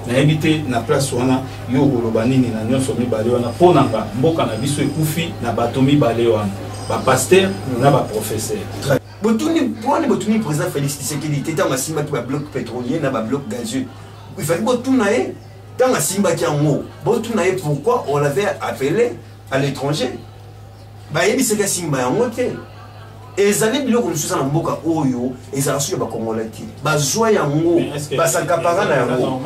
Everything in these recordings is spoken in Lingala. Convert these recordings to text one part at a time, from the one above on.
na éviter na place wana yo olobanini na nyonso mibale wana ponanga mboka na biso ekufi na bato mibale wana ba pasteur na ba professeur. Botuni président Félix Tshisekedi était en Simba qui ba bloc pétrolier na ba bloc gazeux. Il fallait botunaye dans Simba qui en haut. Botunaye pourquoi on l'avait appelé à l'étranger. Ba yebi c'est que Simba en haut. Et les années biloko mususa na mboka oyo ezala suyo ba kongolati. Ba joie yango, ba sakapara na yango.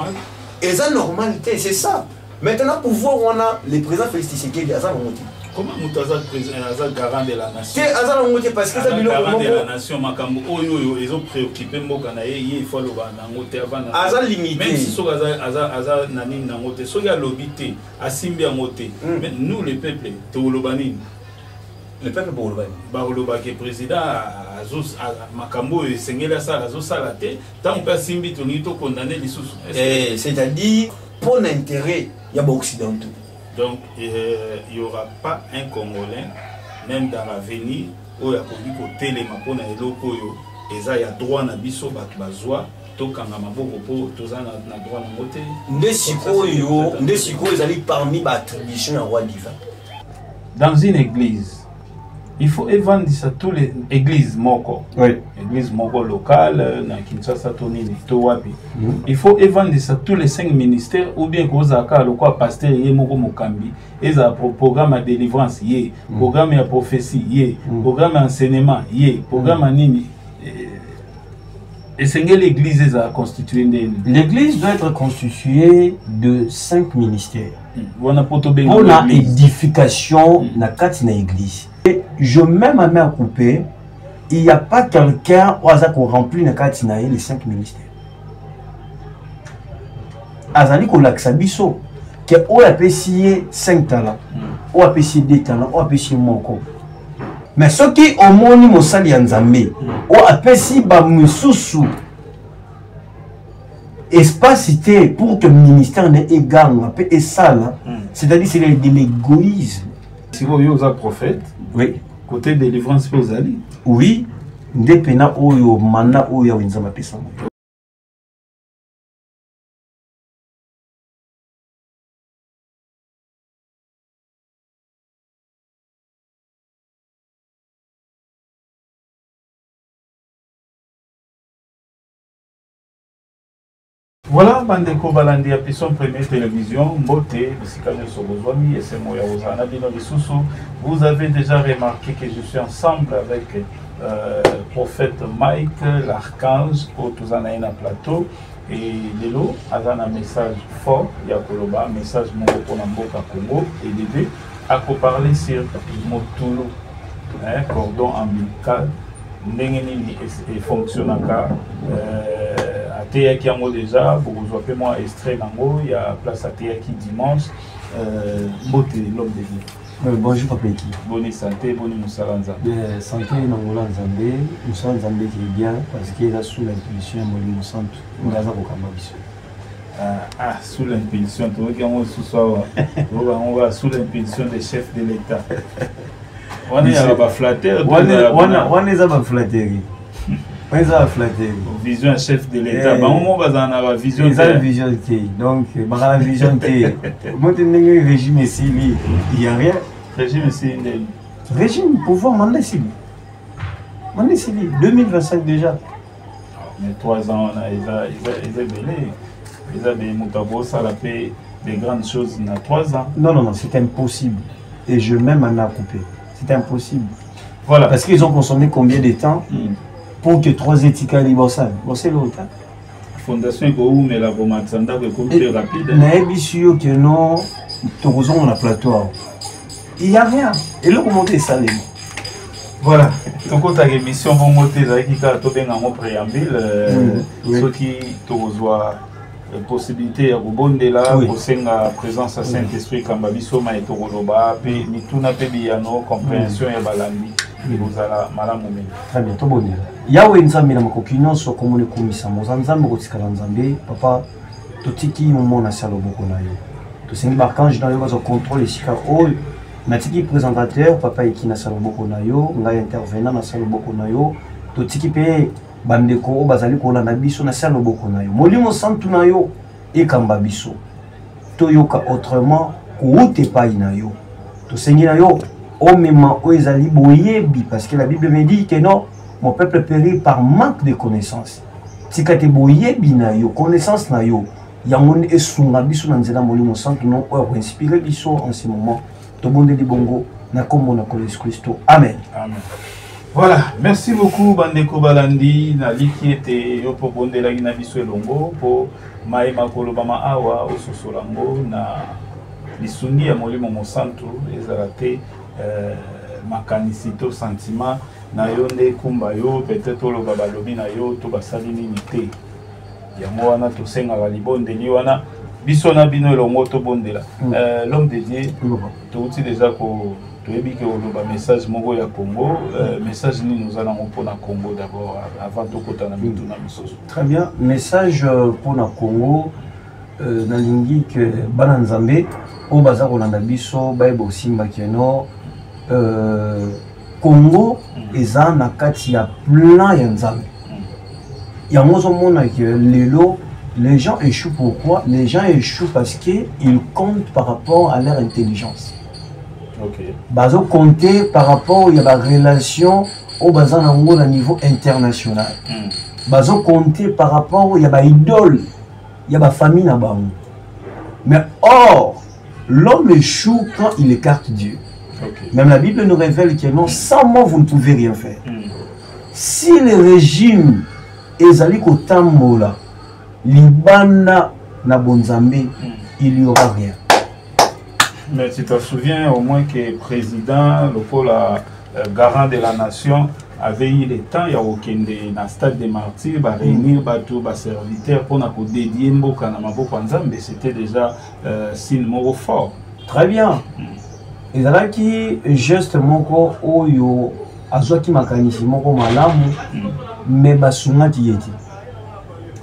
Et ça normalité, c'est ça. Maintenant pour voir on a les présidents Félix Tshisekedi à ça monter. Comment Moutaza président garant de la nation? C'est à ça monter parce que ça garant de la nation makambo oyo ils ont préoccupé mboka na ye il faut le ba nangote avant na. À ça limité. Même si so aza nani nangote so ya lobité asimbi ngote. Mais nous les peuples tolobani. Le peuple Bolobani. Baroloba qui est président Makambo et Sengela Sala Salate, tant on peut simbi tonito condamné les sous. C'est-à-dire pour l'intérêt, il y a beaucoup d'occidentaux. Donc il n'y aura pas un Congolais, même dans l'avenir, où il y a côté les Mapona et Lokoyo, et ça il y a droit à biso bazwa. Ndesiko ils allaient parmi les attributions à roi divin. Dans une église. Il faut évendre ça tous les églises moko. Oui. Église moko locale, na Kinshasa Tonini, Towapi. Il faut évendre ça tous les 5 ministères ou bien cause à le quoi pasteur yé moko mokambi. Et ça programme de délivrance yé, programme de prophétie yé, programme d'enseignement yé, programme nini. Et c'est que l'église a constitué. L'église doit être constituée de 5 ministères. On a édification na kati na église. Et je même à main coupée, il n'y a pas quelqu'un qui a rempli na kati na les 5 ministères. Azali ko laksabiso que on a payé 5 talents, on a payé 2 talents, on a payé moko. Mais ceux qui ont moni mosali ya Nzambe, on a payé ba mususu espace pour que le ministère n'ait égal et ça, c'est-à-dire c'est de l'égoïsme. Si vous êtes un prophète, oui. Côté délivrance pour Zali. Oui, ndepena oyo mana oyo winzama pesa. Voilà, Bandeko Balandi a son première télévision, Mbote, vous avez déjà remarqué que je suis ensemble avec prophète Mike, l'archange, pour tous en un plateau. Et Lelo a un message fort, Yakoloba, message Mongo pour Namboka Congo, et l'idée à parler sur Motolo, cordon ombilical, Nengenini et fonctionnaka. Qui a déjà, vous avez moi extrait nango, il y a place à qui dimanche, Mbote, l'homme de vie. Bonjour Papa Eki. Bonne santé, bonne Moussalanza. Santé Nangola Nzambe, Moussalanza qui est bien parce qu'il est sous l'impulsion de Molino Santo. Ah, sous l'impulsion, tout le monde ce soir, on va sous l'impulsion des chefs de l'État. On est à la flatteur. On est à la flatteur. On est à la flatteur. Vision chef de l'État. On va dans la vision. Ils ont la vision. Donc, la vision qui moi, le régime ici, il n'y a rien. Régime ici, régime, pouvoir, mandat civil. Mandat civil, 2025 déjà. Mais 3 ans, ils ont belé. Ils ont ça la paix des grandes choses dans 3 ans. Non, c'est impossible. Et je même en a coupé. C'est impossible. Voilà. Parce qu'ils ont consommé combien de temps pour que 3 éthiques libres ça. C'est l'autre. Fondation Goou, mais la Bomatsanda, le plus rapide. Naïbisio que non, Torozon on a plateau. Il n'y a rien. Et là, comment est salé? Voilà. Donc, ta émission, vous montez qui a tout bien en préambule. Ceux qui Torozwa. Possibilité à rebondir là pour la présence à Saint-Esprit comme Babisoma et Toroloba, puis Mituna Pebiano, compréhension et balandi. Vous allez malamoumé. Très bien, tout bon. Yahweh Nzambe na makokino so komone komisa mozanzambe kotikala Nzambe papa totiki momo na salo boko na yo. To sengi barkange dans le contrôle et sika o natiki présentateur papa Eki na salo boko na yo, ngai intervenant na salo boko na yo, totiki pe bandeko bazali ko na biso na salo boko na yo. Molimo santu na yo ekamba biso toyoka autrement koute pa ina yo to sengi na yo omema oezali boyebi parce que la Bible me dit que non mon peuple périt par manque de connaissance tika te boyebi na yo connaissance na yo yango esunga biso na nzela molimo santo non o inspirer biso en ce moment to bondeli bongo na kombo na Yesu Kristo amen amen. Voilà, merci beaucoup Bandeko Balandi na liki ete yo po bondela na biso elongo po maema kolobama awa ososolango na lisungi ya molimo mosantu ezala te makanisi to sentiment na yo nde kumba yo peut-être oloba balobi na yo to basali nini te yango wana tosengaka libondeli wana biso na bino elongo tobondela l'homme de Dieu touti déjà ko toyebi ke oloba message moko ya Congo message nini ozala ngo mpona Congo d'abord avant tokota na bitu na misoso. Très bien, message mpona Congo nalingi ke bana nzambe o baza kolanda biso bayeba osimbaki eno Congo eza na kati ya plan ya nzambe yango ozomona ke lelo les gens échouent. Pourquoi? Les gens échouent parce qu'ils comptent par rapport à leur intelligence. Okay. Bazo compter par rapport à la relation au bazan à niveau international. Bazo compter par rapport à la idole, il y a la famille na bango. Mais or, l'homme échoue quand il écarte Dieu. Okay. Même la Bible nous révèle que non, sans moi vous ne pouvez rien faire. Si le régime ezali kotambola libana na bonzambe, il n'y aura rien. Mais tu te souviens au moins que le président, le pôle garant de la nation, avait eu le temps, il y a aucun dans stade des martyrs, bah réunir bateau, bah serviteurs pour nous dédier Mboka na Maboko Nzambe, c'était déjà signe moro fort. Très bien. Et là qui geste moko oyo azwaki makanisi moko malamu, mais basunga qui était.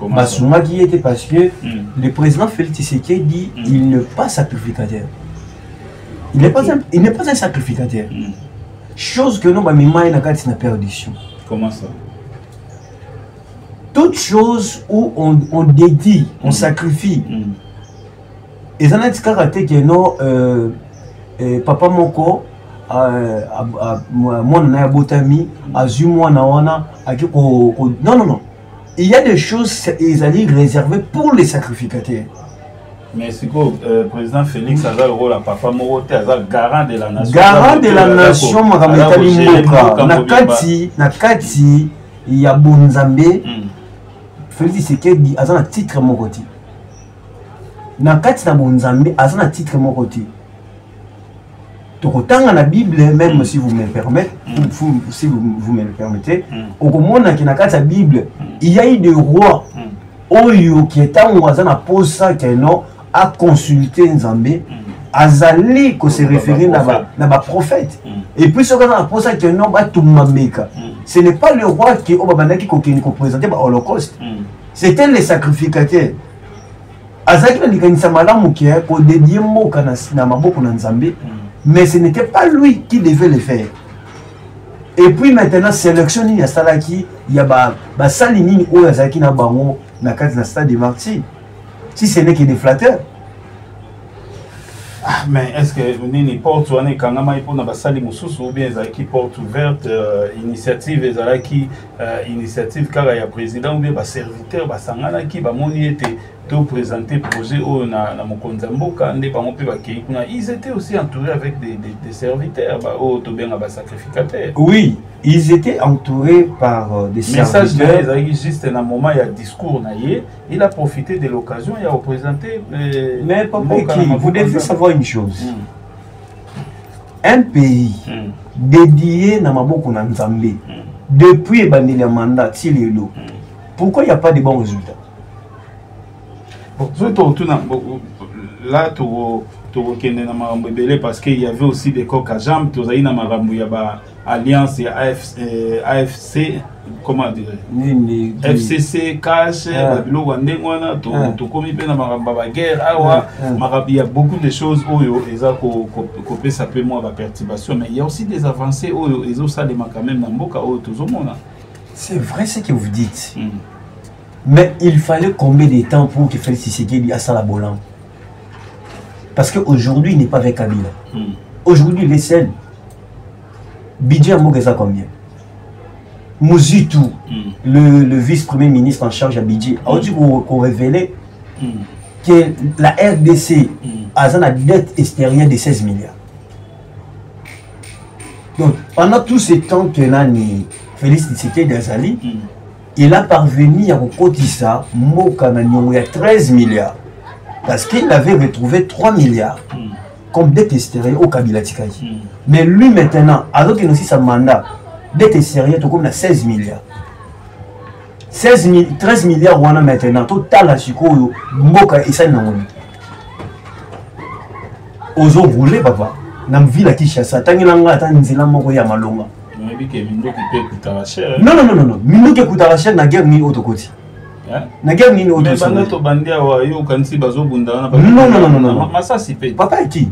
Basunga qui était parce que le président Félix Tshisekedi dit il n'est pas sacrificateur. Il n'est pas un sacrificateur. Chose que nous, Bamima n'a pas de perdition. Comment ça? Toute chose où on dédie, on sacrifie. Et ça n'a pas karaté que non, papa moko, moi na botami, azu moi na wana, non. Il y a des choses réservées pour les sacrificateurs. Mais c'est quoi, président Félix a le rôle à papa Moroté, a garant de la nation. Garant de la nation, Nakati, il y a Bonzambe. Félix Tshisekedi a un titre Moroti. Nakati na Bonzambe a un titre Moroti. Donc autant dans la Bible, même si vous me le permettez, si vous me le permettez, au moment où Nakati la Bible, il y a eu des rois. Oyo qui est en oiseau na pose ça que non a consulté Nzambe azali ko se référer na ba prophète et puis ce qu'on a pose ça que non ba tumameka ce n'est pas le roi qui au babandaki ko présenter ba holocauste c'était les sacrificateurs azaki na likanisa malamu ki ko dédier mboka na maboko na Nzambe mais ce n'était pas lui qui devait le faire. Et puis maintenant sélection ni ya salaki ya ba salini o azaki na bango na kati na stade des martyrs. Si ce n'est que des flatteurs. Ah, mais est-ce que nini porte ou ane kangama ipo na basali mususu ou bien ezalaki porte ouverte initiative ezalaki initiative kaka ya président ou bien ba serviteur basangana ki ba moni ete to présenter projet au na mokonza mboka nde bango pe ba kei kuna ils étaient aussi entourés avec des serviteurs ba o to bien ba sacrificateurs. Oui, ils étaient entourés par des serviteurs. Message ezalaki juste na moment ya discours na ye, il a profité de l'occasion et a représenté mais papa vous devez savoir une chose. Un pays dédié na maboko na Nzambe depuis bandeli mandat tilelo. Pourquoi il n'y a pas de bons résultats? Bon, là, parce qu'il y avait aussi des coques à jambes, il y a alliance AFC, comment dire, FCC, Cash, il y a beaucoup de choses où ça peut moins la perturbation, mais il y a aussi des avancées où ça quand même dans beaucoup. C'est vrai ce que vous dites. Mais il fallait combien de temps pour que Félix Tshisekedi à Salabolan? Parce qu'aujourd'hui, il n'est pas avec Kabila. Aujourd'hui, il est seul. Budget à Mogeza combien? Mouzitou, le vice-premier ministre en charge à Budget, a dit qu'on révélait que la RDC a une dette extérieure de 16 milliards. Donc, pendant tout ce temps que Nani Félix Tshisekedi Azali, il a parvenu à Kokotissa, il y a 13 milliards. Parce qu'il avait retrouvé 3 milliards comme dette extérieure au Kabila Tikaï. Mais lui maintenant, alors qu'il a aussi sa mandat, dette extérieure, il a 16 milliards. 13 milliards maintenant, total à Chiko, Mboka et ça non. Ozo roulé, papa. Dans la ville à Kinshasa, Tangilanga attend Nzela Moko ya Malonga. Non, non, non, non, non. Mindo qui coûte à la chaîne, n'a guère ni autre côté. Na guerre ni autre côté. Mais bandia wa yo kansi bazo bunda na. Non, non, non, non, non. Massa si pe. Papa est qui?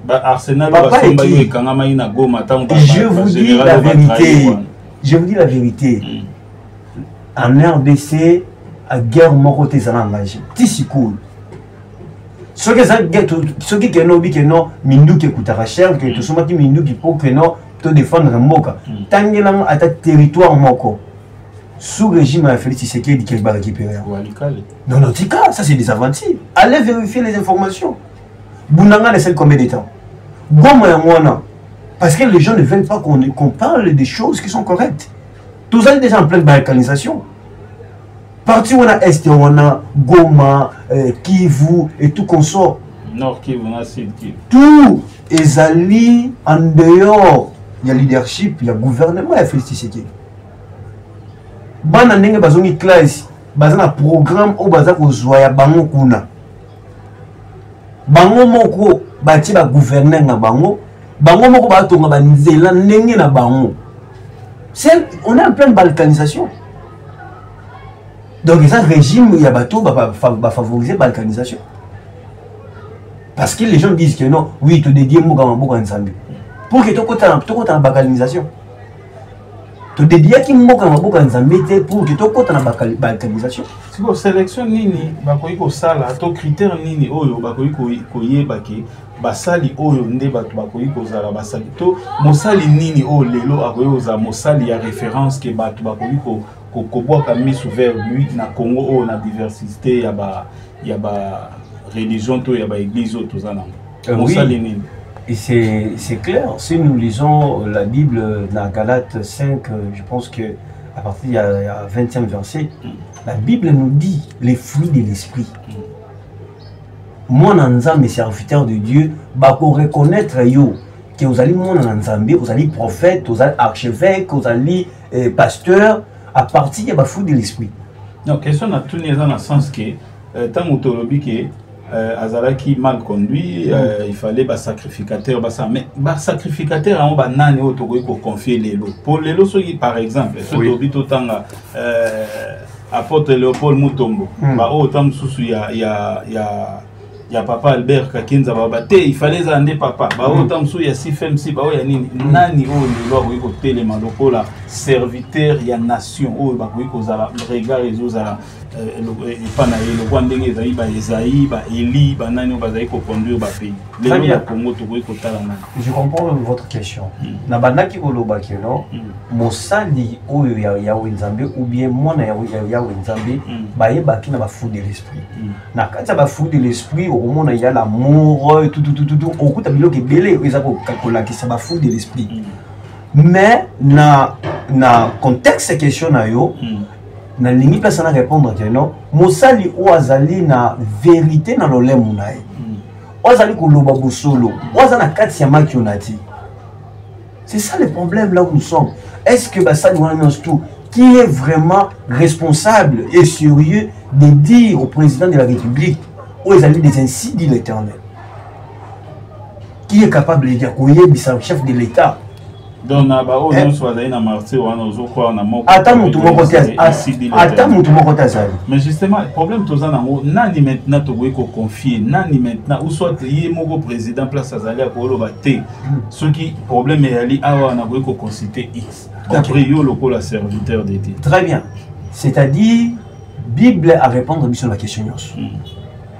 Arsenal va somba yo ekanga ina goma tango. Je vous dis la vérité. Je vous dis la vérité. En RDC, à guerre Moko te zana engagé. Tisi cool. Ce qui est non, qui non, Mindu qui coûte à cher, que tout ce qui Mindu qui peut que non, te défendre Moka. Tangelang à ta territoire Moko. Sous régime à Félix Tshisekedi qui va récupérer. Non, non, Tika, ça c'est des aventures. Allez vérifier les informations. Bounanga laisse combien de temps? Goma et Mwana. Parce que les gens ne veulent pas qu'on parle des choses qui sont correctes. Tous allez déjà en pleine balkanisation. Parti où on a Est, on a Goma, Kivu et tout consort. Nord Kivu, on a Sud Kivu. Tout est allé en dehors. Il y a leadership, il y a gouvernement, il y a Félix Tshisekedi. Bana ndenge bazongi classe, bazana programme au bazako zoya bango kuna. Bango moko bati ba gouverner na bango, bango moko ba tonga ba nzela ndenge na bango. On est en pleine balkanisation. Donc, ça régime, il y a bateau, va favoriser la balkanisation. Parce que les gens disent que non, oui, tu dédies Mouga en Zambie. Pour que tu aies la balkanisation. Tu dédies à qui Mouga en Zambie pour que tu aies la balkanisation. Si vous sélectionnez Nini, vous sala, to critère Nini, oyo, koye baki, basali oyo nde batu bakoyi kozala basali to mosali nini o lelo akoyo za mosali ya référence ke batu bakoyi ko boka mis vers lui na Congo o na diversité ya ba religion to ya ba église to zana mosali nini. Et c'est clair, si nous lisons la Bible dans Galates 5, je pense que à partir du 20e verset, la Bible nous dit les fruits de l'esprit. Moi, mes serviteurs de Dieu, bako reconnaître yo que vous allez mon Nzambe, vous allez prophète, vous allez archevêque, vous allez pasteur à partir de fruit de l'esprit. Donc, question à tout dans le sens que tant autolobi que azalaki mal conduit, il fallait ba sacrificateur mais ba sacrificateur on ba nani autogoyi ko confier les lots. Pour les lots par exemple, ce tobi totanga apôtre Léopold Mutombo, ba autant sous il y a papa Albert Kakinza babate il fallait ande papa ba autant sous ya CFMC ba ya nini nani o le loi ko telema lokola serviteur ya nation o ba ko zala regard ezozala pana le kwa ndenge ezali ba Esaïe ba Eli ba nani o bazali ko conduire ba pays le Congo to ko tala na. Je comprends votre question. Na bandaki koloba keno mosali oyo ya Nzambe ou bien mona ya Nzambe ba yebaki na ba fou de l'esprit. Na kati ba fou de l'esprit au moment il y a l'amour tout au coup tabilo ke belé ils a kola ki ça ba fou de l'esprit. Mais na contexte question na yo na lingi place na répondre que non mosali o azali na vérité na lolemu na ye. Ozali koloba bosolo, ozana kati ya maki onati. C'est ça le problème là où nous sommes. Est-ce que Bassani Wanamianstou, qui est vraiment responsable et sérieux de dire au président de la République où ils allaient des ainsi dit l'Éternel, qui est capable de dire qu'on est le chef de l'État? Donc, attends, mais justement, le problème, nani maintenant tu confier, nani maintenant, ou soit il y président place à Zalia pour le battre. Ce qui problème est allé avoir un consulter X. Après, il y a le serviteur d'été. Très bien. C'est-à-dire, Bible a répondre à la question.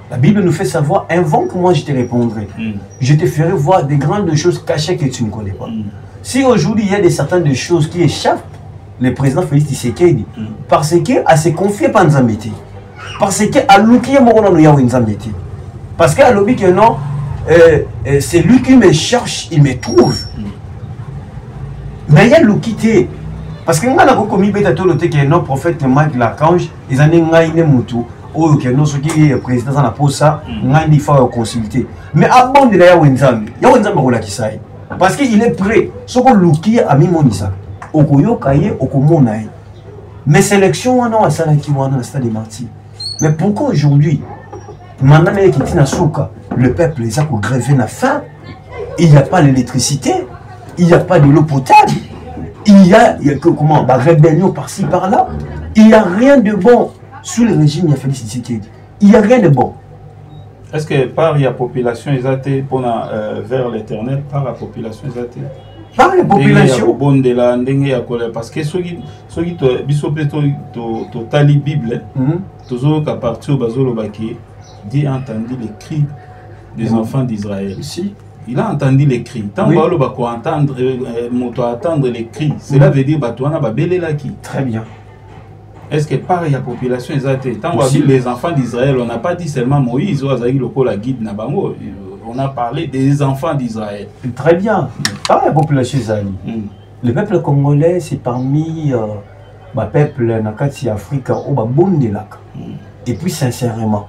La Bible nous fait savoir, invoque-moi, je te répondrai. Je te ferai voir des grandes choses cachées que tu ne connais pas. Si aujourd'hui il y a certaines choses qui échappent, le président Félix Tshisekedi, parce qu'elle se confie pas en Zambéti, parce qu'elle Nzambéti, parce qu'elle a dit que non, c'est lui qui me cherche, il me trouve. Mais il y a l'ouquité. Parce que nous avons commis le prophète Mike l'archange, ils ont dit oh, que nous, ceux qui sont présidents dans la pose ça, il faut consulter. Mais avant de la Yawenzambe, parce qu'il est prêt. Ce que Luki a mis mon Isa, Okoyo Kaye, Okomonae. Mais sélection, on a ça qui va dans le stade des martyrs. Mais pourquoi aujourd'hui, maintenant, le peuple est grévé la faim, il n'y a pas d'électricité, il n'y a pas de l'eau potable, il y a comment, rébellion par-ci, par-là, il n'y a rien de bon. Sous le régime, il y a Félix Tshisekedi. Il n'y a rien de bon. Est-ce que par la population, ils ont été vers l'éternel, par la population, ils ont été par la population parce que ceux qui tali Bible, toujours qu'à partir de Bazolobaki, Dieu a entendu les cris des enfants d'Israël. Il a entendu les cris. Tant que entendre les cris, cela veut dire que très bien. Est-ce que par la population, ils ont été tant que les enfants d'Israël, on n'a pas dit seulement Moïse, on a parlé des enfants d'Israël. Très bien. Par la population israélienne. Le peuple congolais, c'est parmi le peuple Nakati Afrique au Babondelak. Et puis sincèrement.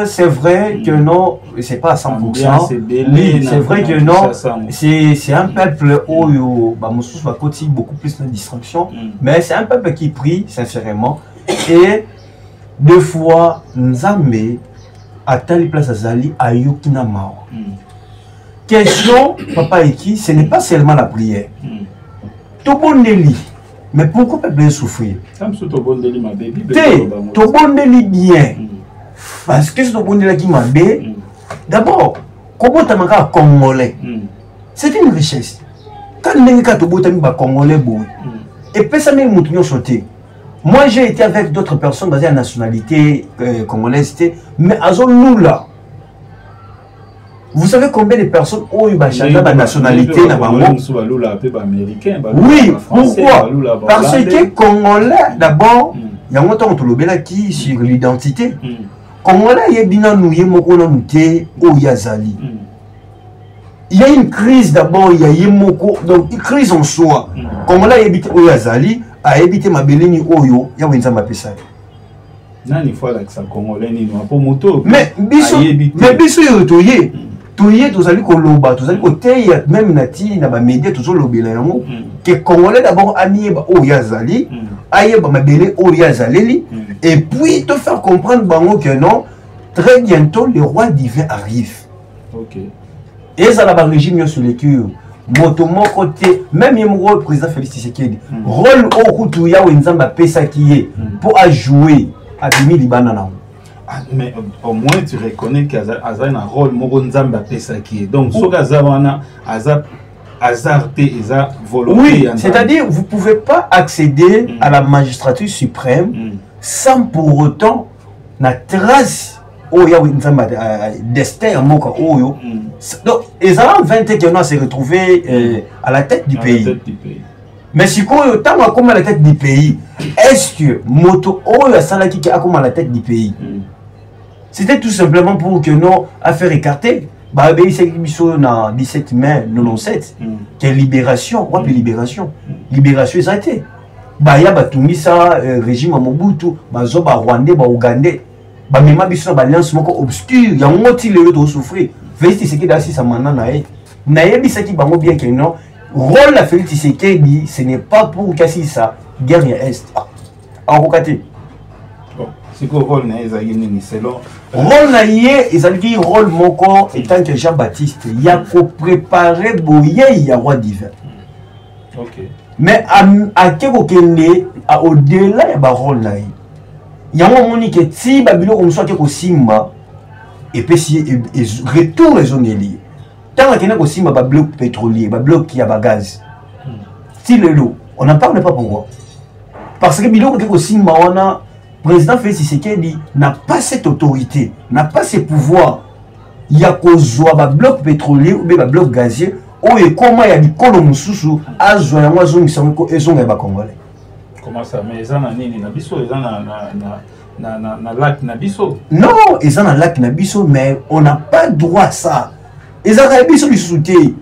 C'est vrai que non, c'est pas à 100%. Oui, c'est vrai que non, c'est un peuple où beaucoup plus de distraction, mais c'est un peuple qui prie sincèrement. Et deux fois, Nzambe a telle place à Zali à Yokina Mao. Question, papa Eki, ce n'est pas seulement la prière. Tout bon délit. Mais pourquoi le peuple souffrir? Tout bon délit bien. Parce que c'est bon délit qui m'a dit. D'abord, comment tu as Congolais? C'est une richesse. Quand tu as Congolais, et puis ça m'a sauté. Moi, j'ai été avec d'autres personnes basées à nationalité congolaise, mais à Zoloula. Vous savez combien de personnes ont eu la nationalité? Oui, pourquoi? Parce que Congolais, d'abord, il y a longtemps qui sur l'identité. Congolais, il y a il y a une crise d'abord, il y a Yemoko, donc une crise en soi. Congolais, il y a Oyazali. A éviter ma belini oyo ya wenza mapesa nani fois avec ça congolais ni po moto mais biso yo toye tozali ko loba tozali ko teya même nati na ba média tozo lobela yango que congolais d'abord amieba oya zali ayeba mabele oya zaleli et puis te faire comprendre bango que non très bientôt le roi divin arrive. OK. Et ça la ba régime sur les cures. Moto côté même le président Félix Tshisekedi rôle au kutu ya wenzamba pesa qui est pour jouer à 2000 Libanana. Mais au moins tu reconnais qu'il y a un rôle moko nzamba pesa qui est donc so gazawana azarté eza volonté. Oui, c'est-à-dire vous pouvez pas accéder à la magistrature suprême sans pour autant la trace oh ya wenzamba destin moka oyo. Donc ils ont 20 ans qui ont se retrouvé à la tête du pays. Mais si quand on a comme à la tête du pays, est-ce que moto oyo salaki qui a comme à la tête du pays? C'était tout simplement pour que nous affaires écartées. Bah c'est na 17 mai 97 que libération, quoi libération ça a été. Bah ya batumi ça régime Mobutu, bah zo ba Rwandais, ba Ougandais. Bah même biso ba alliance moko obscure, ya ngoti le to souffrir. Félix Tshisekedi asi sa manana na ye. Na yebi saki bango bien que non, rôle la Félix Tshisekedi, ce n'est pas pour casser ça guerre est. En kokate. Bon, c'est quoi rôle na ezali nini selon rôle na ye ezali rôle moko étant que Jean-Baptiste, il a ko préparer boye ya roi divin. OK. Mais à keko kende au-delà ya ba rôle na ye. Yango moni que ti babilo comme soit ko simba et puis si retour les zones liées. Tant qu'il y a aussi ma bloc pétrolier, ma bloc qui a gaz. Si le lot, on n'en parle pas pourquoi. parce que biloko ke kosimba wana président Félix Tshisekedi n'a pas cette autorité, n'a pas ces pouvoirs. Il y a kozwa ba bloc pétrolier ou ba bloc gazier oyo ekoma ya bikolo mususu azwa yango azongisa ngo ezonga ba congolais. Comment ça? Mais ça na nini na biso, ça na lac na biso. Non, ça na lac na biso, mais on n'a pas droit à ça. Et ça na biso du soutien.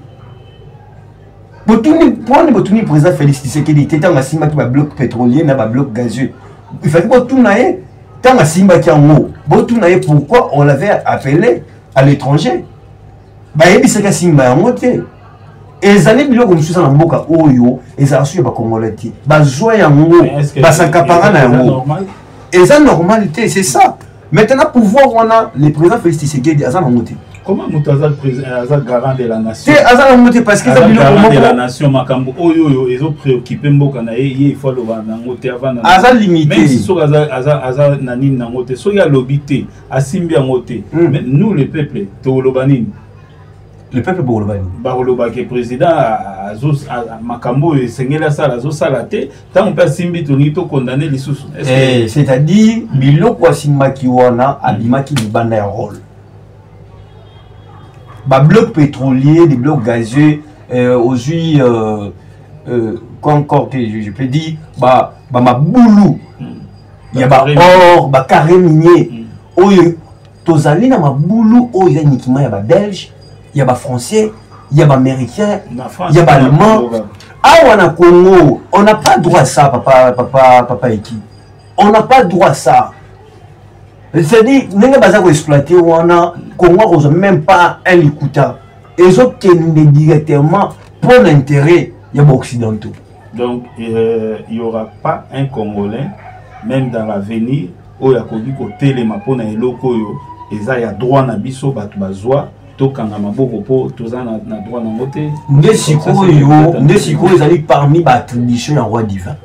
Botuni président Félix Tshisekedi était en Simba qui va bloc pétrolier na ba bloc gazier. Il fallait botunaye tant à Simba qui en haut. Botunaye pourquoi on l'avait appelé à l'étranger? Bah yebi c'est que Simba en moté. Et les années biloko mususu na mboka oyo ezala suyo ba congolais ti. Ba zoya yango ba sakapara na yango. Et ça normalité, c'est ça. Maintenant pouvoir on a le président Félix Tshisekedi azana moté. Comment Moutaza est garant de la nation? C'est Azan Moté parce que garant de la nation, Makambo, Oyo, ils ont préoccupé Mbokana, il faut le voir dans avant. Azan limité. Même si sur Azan Nanin Nangote, so ya lobité, Asimbi Angote. Mais nous, le peuple, Tolobanin. Le peuple Borolobanin. Baroloba qui est président, Makambo et Sengela Sala, Zosalate, tant on peut Simbi Tonito condamner les sous. C'est-à-dire, Biloko Asimba Kiwana, Abimaki Libanda ya rôle. Bah, blocs pétroliers, des blocs gazieux, aujourd'hui, encore, je peux dire, bah, ma boulou, il y a bah or, bah carré minier, tozali na ma boulou, il y a uniquement, il y a bah belge, il y a bah français, il y a bah américain, il y a bah allemand. Ah, on a Congo, on n'a pas droit à ça, papa Eki. On n'a pas droit à ça. C'est-à-dire, nous n'avons pas exploité, on a Congo, on n'a même pas un écoutant. Ils ont directement pour l'intérêt des occidentaux. Donc, il n'y aura pas un Congolais, même dans l'avenir, où il y a des côtés les mapona et locaux, ils ont droit à biso batubazwa, tout quand on a beaucoup, tous on a droit à monter. Ndesiko, ils allaient parmi les attributions en roi divin.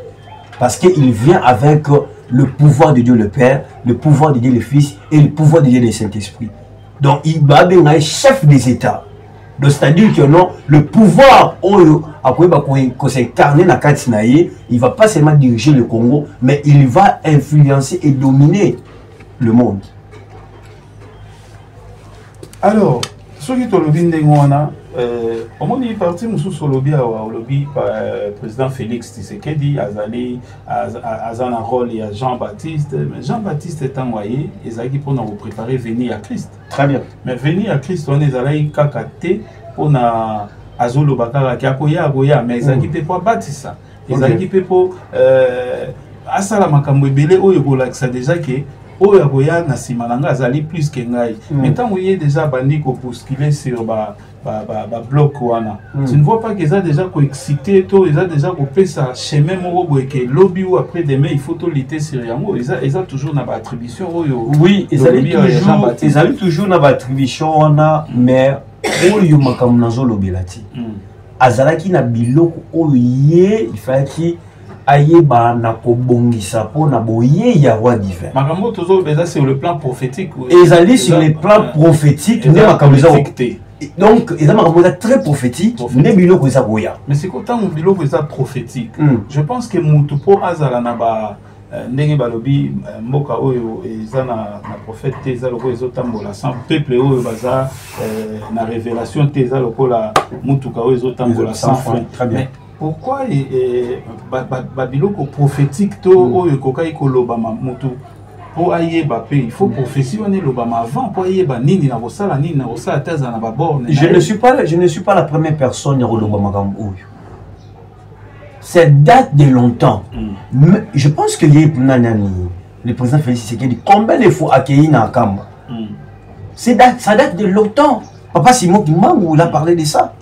Parce qu'il vient avec le pouvoir de Dieu le Père, le pouvoir de Dieu le Fils et le pouvoir de Dieu le Saint-Esprit. Donc il va être chef des États. Donc c'est-à-dire que non, le pouvoir qui s'incarne dans Katinaye, il ne va pas seulement diriger le Congo, mais il va influencer et dominer le monde. Alors, ce qui est le Bindengwana, au moment où il est parti, nous sommes au lobby président Félix Tshisekedi, Azana rôle et Jean-Baptiste. Mais Jean-Baptiste est envoyé, ils ont pour nous préparer venir à Christ. Très bien. Mais venir à Christ, on est allé kakate pour na Azolo Bakara qui a koya, mais ils ont équipé pour bâtir ça. Ils ont équipé pour Asala Makambo Bele Oyobola, ça déjà que Oya Goya na simananga azali plus que ngai. Mais tant où il est déjà bandi ko postuler sur bloc wana. Tu ne vois pas qu'ils ont déjà excité, ils ont déjà coupé sa chemin moko que lobby ou après demain il faut tout lutter sur yango. Ils ont toujours na attribution. Oui, ils ont toujours na attribution wana, mais oyo makamu nazo lobelati. Azalaki na biloko oye il fallait ayeba na kobongisa po na boye ya roi divin. Makambo tozo beza sur le plan prophétique. Ils allaient sur le plan prophétique, ne makambo donc ils ont très prophétique, ne biloko za boya. Mais c'est quand on biloko za prophétique. Je pense que mutu po azala na ba ndenge balobi mboka oyo ezana na prophète teza loko ezotambola sans peuple oyo baza na révélation teza loko la mutuka oyo ezotambola sans fin. Très bien. Pourquoi babiloko prophétique to oyo kokai kolobama mutu pour ayeba pe il faut prophétie on est lobama avant pour ayeba nini na kosala nini na kosala teza na baborne. Je ne suis pas la première personne à lobama comme oyo. C'est date de longtemps. Mais je pense que le président Félix Tshisekedi combien de fois accueilli na Kamba. Ça date de longtemps. Papa Simon Kimbangu, il a parlé de ça.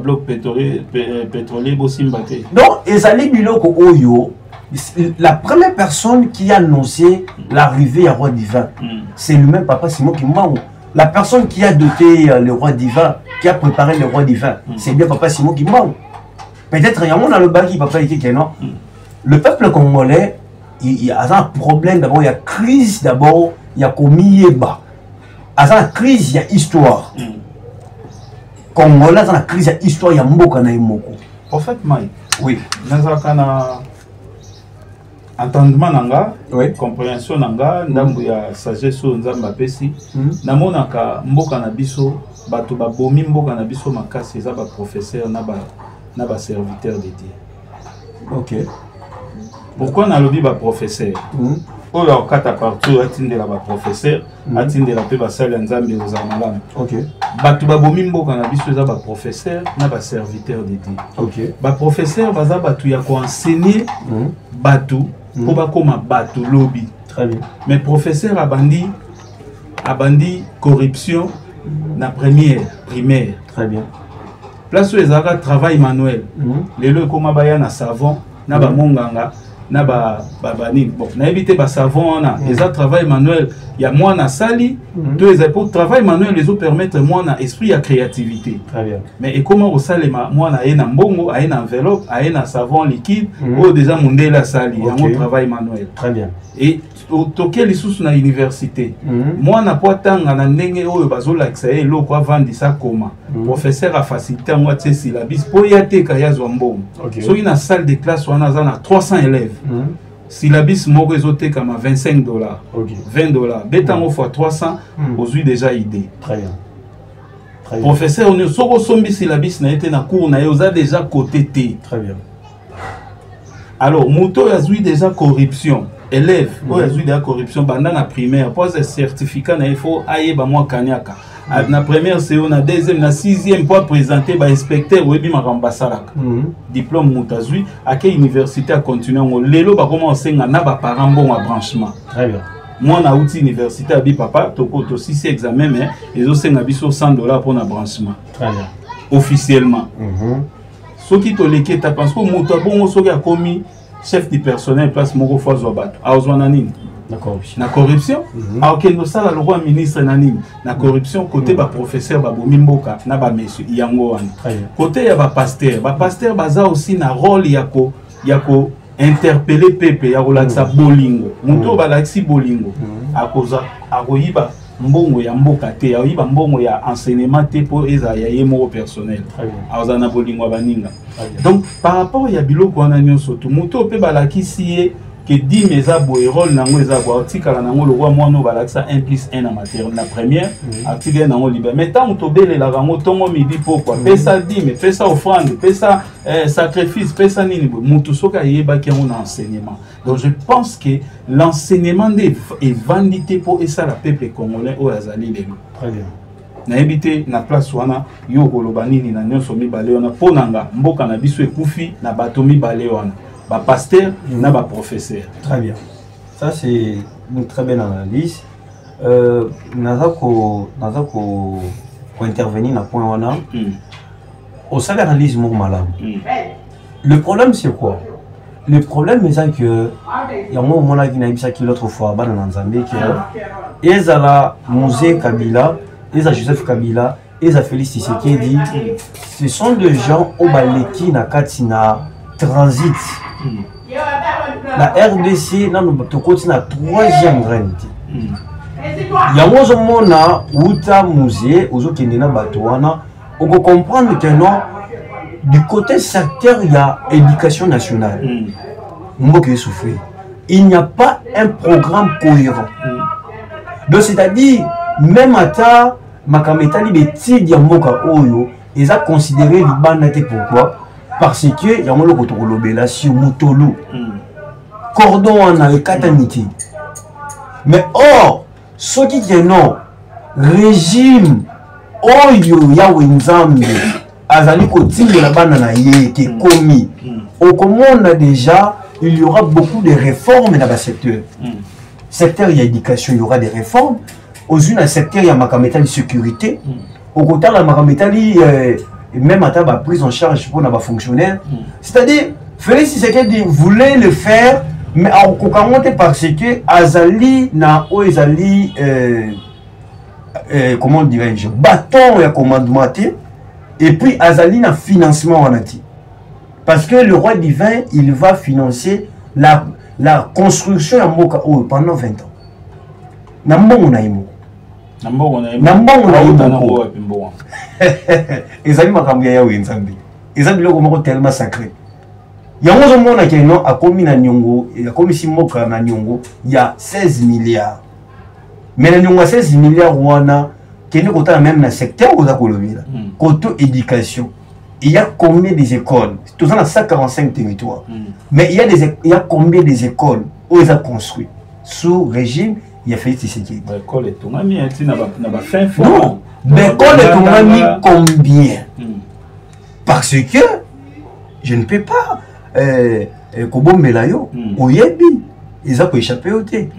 Bloc pétrolier, donc, Ezali Biloko Oyo, la première personne qui a annoncé l'arrivée à roi divin, c'est lui-même Papa Simon Kimbangu. La personne qui a doté le roi divin, qui a préparé le roi divin, c'est bien Papa Simon Kimbangu. Peut-être il y a un le baki Papa Eki non. Le peuple congolais, il y a un problème d'abord, il y a crise d'abord, il y a Komiyeba. À la crise, il y a histoire. Congolais, dans la crise, il y a histoire, il y a Mboka na Moko. En fait, Mike, oui. entendement nanga, Oui. compréhension nanga, ndambu ya sagesse o nzamba pesi. Namonaka mboka na biso, bato babomi mboka na biso makasi eza ba professeur na ba serviteur de Dieu. Ok. Pourquoi na lobi ba professeur? Oyo akata partout atindela ba professeur, atindela pe ba sala nzambe za malamu. Ok. Bato babomi mboka na biso eza ba professeur na ba serviteur de Dieu. Ok. Ba professeur baza batu ya ko enseigner batu pour bakoma batu lobby. Très bien. Mais professeur abandi corruption na première primaire. Très bien. Place où les travail manuel. Les lois comme baya na savon na ba monganga na ba bani bon na éviter ba savon na les travail manuel il y a moins na sali deux les pour travail manuel les autres permettent moins na esprit à créativité. Très bien. Mais et comment au sali moins na ena mbongo a ena enveloppe a ena savon liquide ou déjà mondé la sali il y a travail manuel. Très bien. Et toqué les sous na université moi na poatanga na ndenge oyo bazolakisa ye loko avandisa koma professeur a facilité moi tse syllabus po ya te kaya zo mbongo so ina salle de classe wana za na 300 élèves syllabus moko ezote kama $25 $20 betango fois 300 ozui déjà idée. Très bien. Très bien. Professeur on soko sombi syllabus na été na cours na oza déjà côté T. Très bien. Alors moto azui déjà corruption élève oyo azwi de la corruption banda na primaire pose certificat na il faut aye ba mwa kanyaka na première c'est on a deuxième na sixième pour présenter ba inspecteur webi makamba salaka diplôme mutazui ake université a continuer ngo lelo ba commencer na ba parents bon à branchement. Très bien. Moi na outil université abi papa toko to 6 examen mais ils ont senga biso $100 pour na branchement. Très bien. Officiellement. Ce qui to leketa parce que moto bon soki a commis chef du personnel place moko fois zobato aozwana nini la corruption na corruption akendo sala le roi ministre na nini na corruption côté ba professeur ba bomi mboka na ba monsieur yango wana côté ya ba pasteur baza aussi na rôle yako interpeller pepe ya kolakisa bolingo muto balakisi bolingo akoza akoyiba mbongo ya mboka te ayiba mbongo ya enseignement te po eza ya yemo personnel azana bolingo baninga. Donc par rapport ya biloko wana nyonso to muto pe balakisi ye que 10 meza boerol nango eza kwa article nango le roi mwana balakisa 1+1 na matière na première article nango libre mais tant to belela rango tongo midi pourquoi pesa 10 mais pesa offrande pesa sacrifice pesa nini muto soka yeba ki on enseignement. Donc je pense que l'enseignement est vandité pour ça la peuple congolais au azali lelo. Très bien. Na habité na place wana yo koloba nini na nyonso mibale wana ponanga mboka na biso ekufi na bato mibale wana ba pasteur na ba professeur. Très bien. Ça c'est une très belle analyse. Nazako intervenir na point wana. Au sein de l'analyse malamu. Le problème c'est quoi? Le problème c'est que il y a un moment là qui n'a pas qui l'autre fois bana na Nzambe que ezala Musée Kabila, eza Joseph Kabila, eza Félix Tshisekedi, ce sont des gens au baleki na katina transit. La RDC na tokoti na 3e graine. Yango zo mona uta musée ozokende na bato wana on comprendre que non du côté secteur il y a éducation nationale. Mboka souffrir. Il n'y a pas un programme cohérent. Donc c'est-à-dire même à makametali betidi ya mboka oyo ils a considéré libanda te pourquoi parce que yango loko to lobela sur mutolo cordon na ekataniti. Mais or ce qui est non régime oyo ya wenzambe azali kotinga bana na ye qui est commis au commande déjà il y aura beaucoup de réformes dans le secteur. Secteur il y a éducation, il y aura des réformes. Aux unes secteur il y a makametali sécurité. Au côté la makametali même à la prise en charge pour les fonctionnaires. C'est-à-dire Félix Tshisekedi voulait le faire mais en kokamote parce que azali na oezali comment dirais-je bâton et commandement et puis azali na financement en ati. Parce que le roi divin, il va financer la construction de Mboka pendant 20 ans. Nambongo na imo. Nambongo na imo. Ezali makambo ya Yahweh nzambe. Ezali biloko moko tellement sacré. yango ozomona ke non akomi na niongo akomisi mboka na niongo ya 16 milliards mais na niongo ya 16 milliards wana kende kotala même na secteur oza kolobela koto éducation il y a combien des écoles tout ça dans 145 territoires mais il y a combien des écoles où ils ont construit sous régime il y a fait Tshisekedi l'école est tongami na ba fin fond non l'école est tongami combien parce que je ne peux pas kobombela yo oyebi ils ont échappé au thé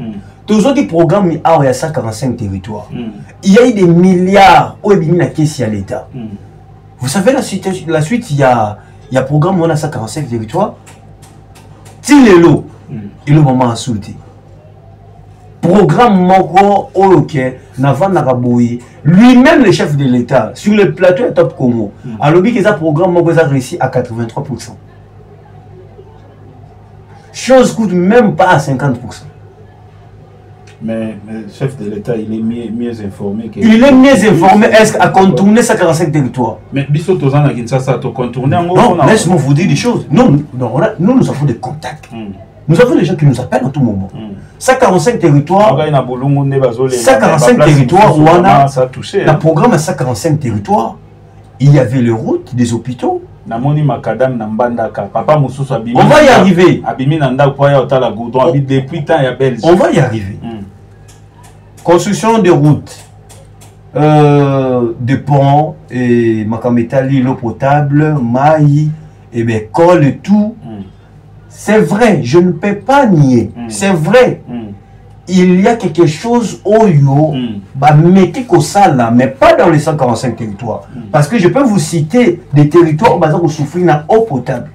tous autres programmes il y a 145 territoires il y a eu des milliards où il y a caisse à l'état. Vous savez la suite il y a programme où on a 145 territoires tilelo et le moment insulté programme moko ok Navan Naraboui lui-même le chef de l'état sur le plateau de Top Congo alors que ça programme moko a réussi à 83%. Chose coûte même pas à 50%. Mais le chef de l'État, il est mieux informé. Il est mieux informé. Est-ce qu'à contourner 145 territoires? Mais Bissot Tozana Kinshasa, tu contourner en gros. Non, laisse-moi vous dire des choses. Nous avons des contacts. Nous avons des gens qui nous appellent en tout moment. 145 territoires. 145 territoires, on a le programme à 145 territoires. Il y avait les routes, des hôpitaux. On va y arriver. On va y arriver. Construction de routes, de ponts, et Makametali, l'eau potable, maï, et école et tout. C'est vrai, je ne peux pas nier. C'est vrai. Il y a quelque chose au yo, mais pas dans les 145 territoires. Parce que je peux vous citer des territoires où vous souffrez d'une eau potable.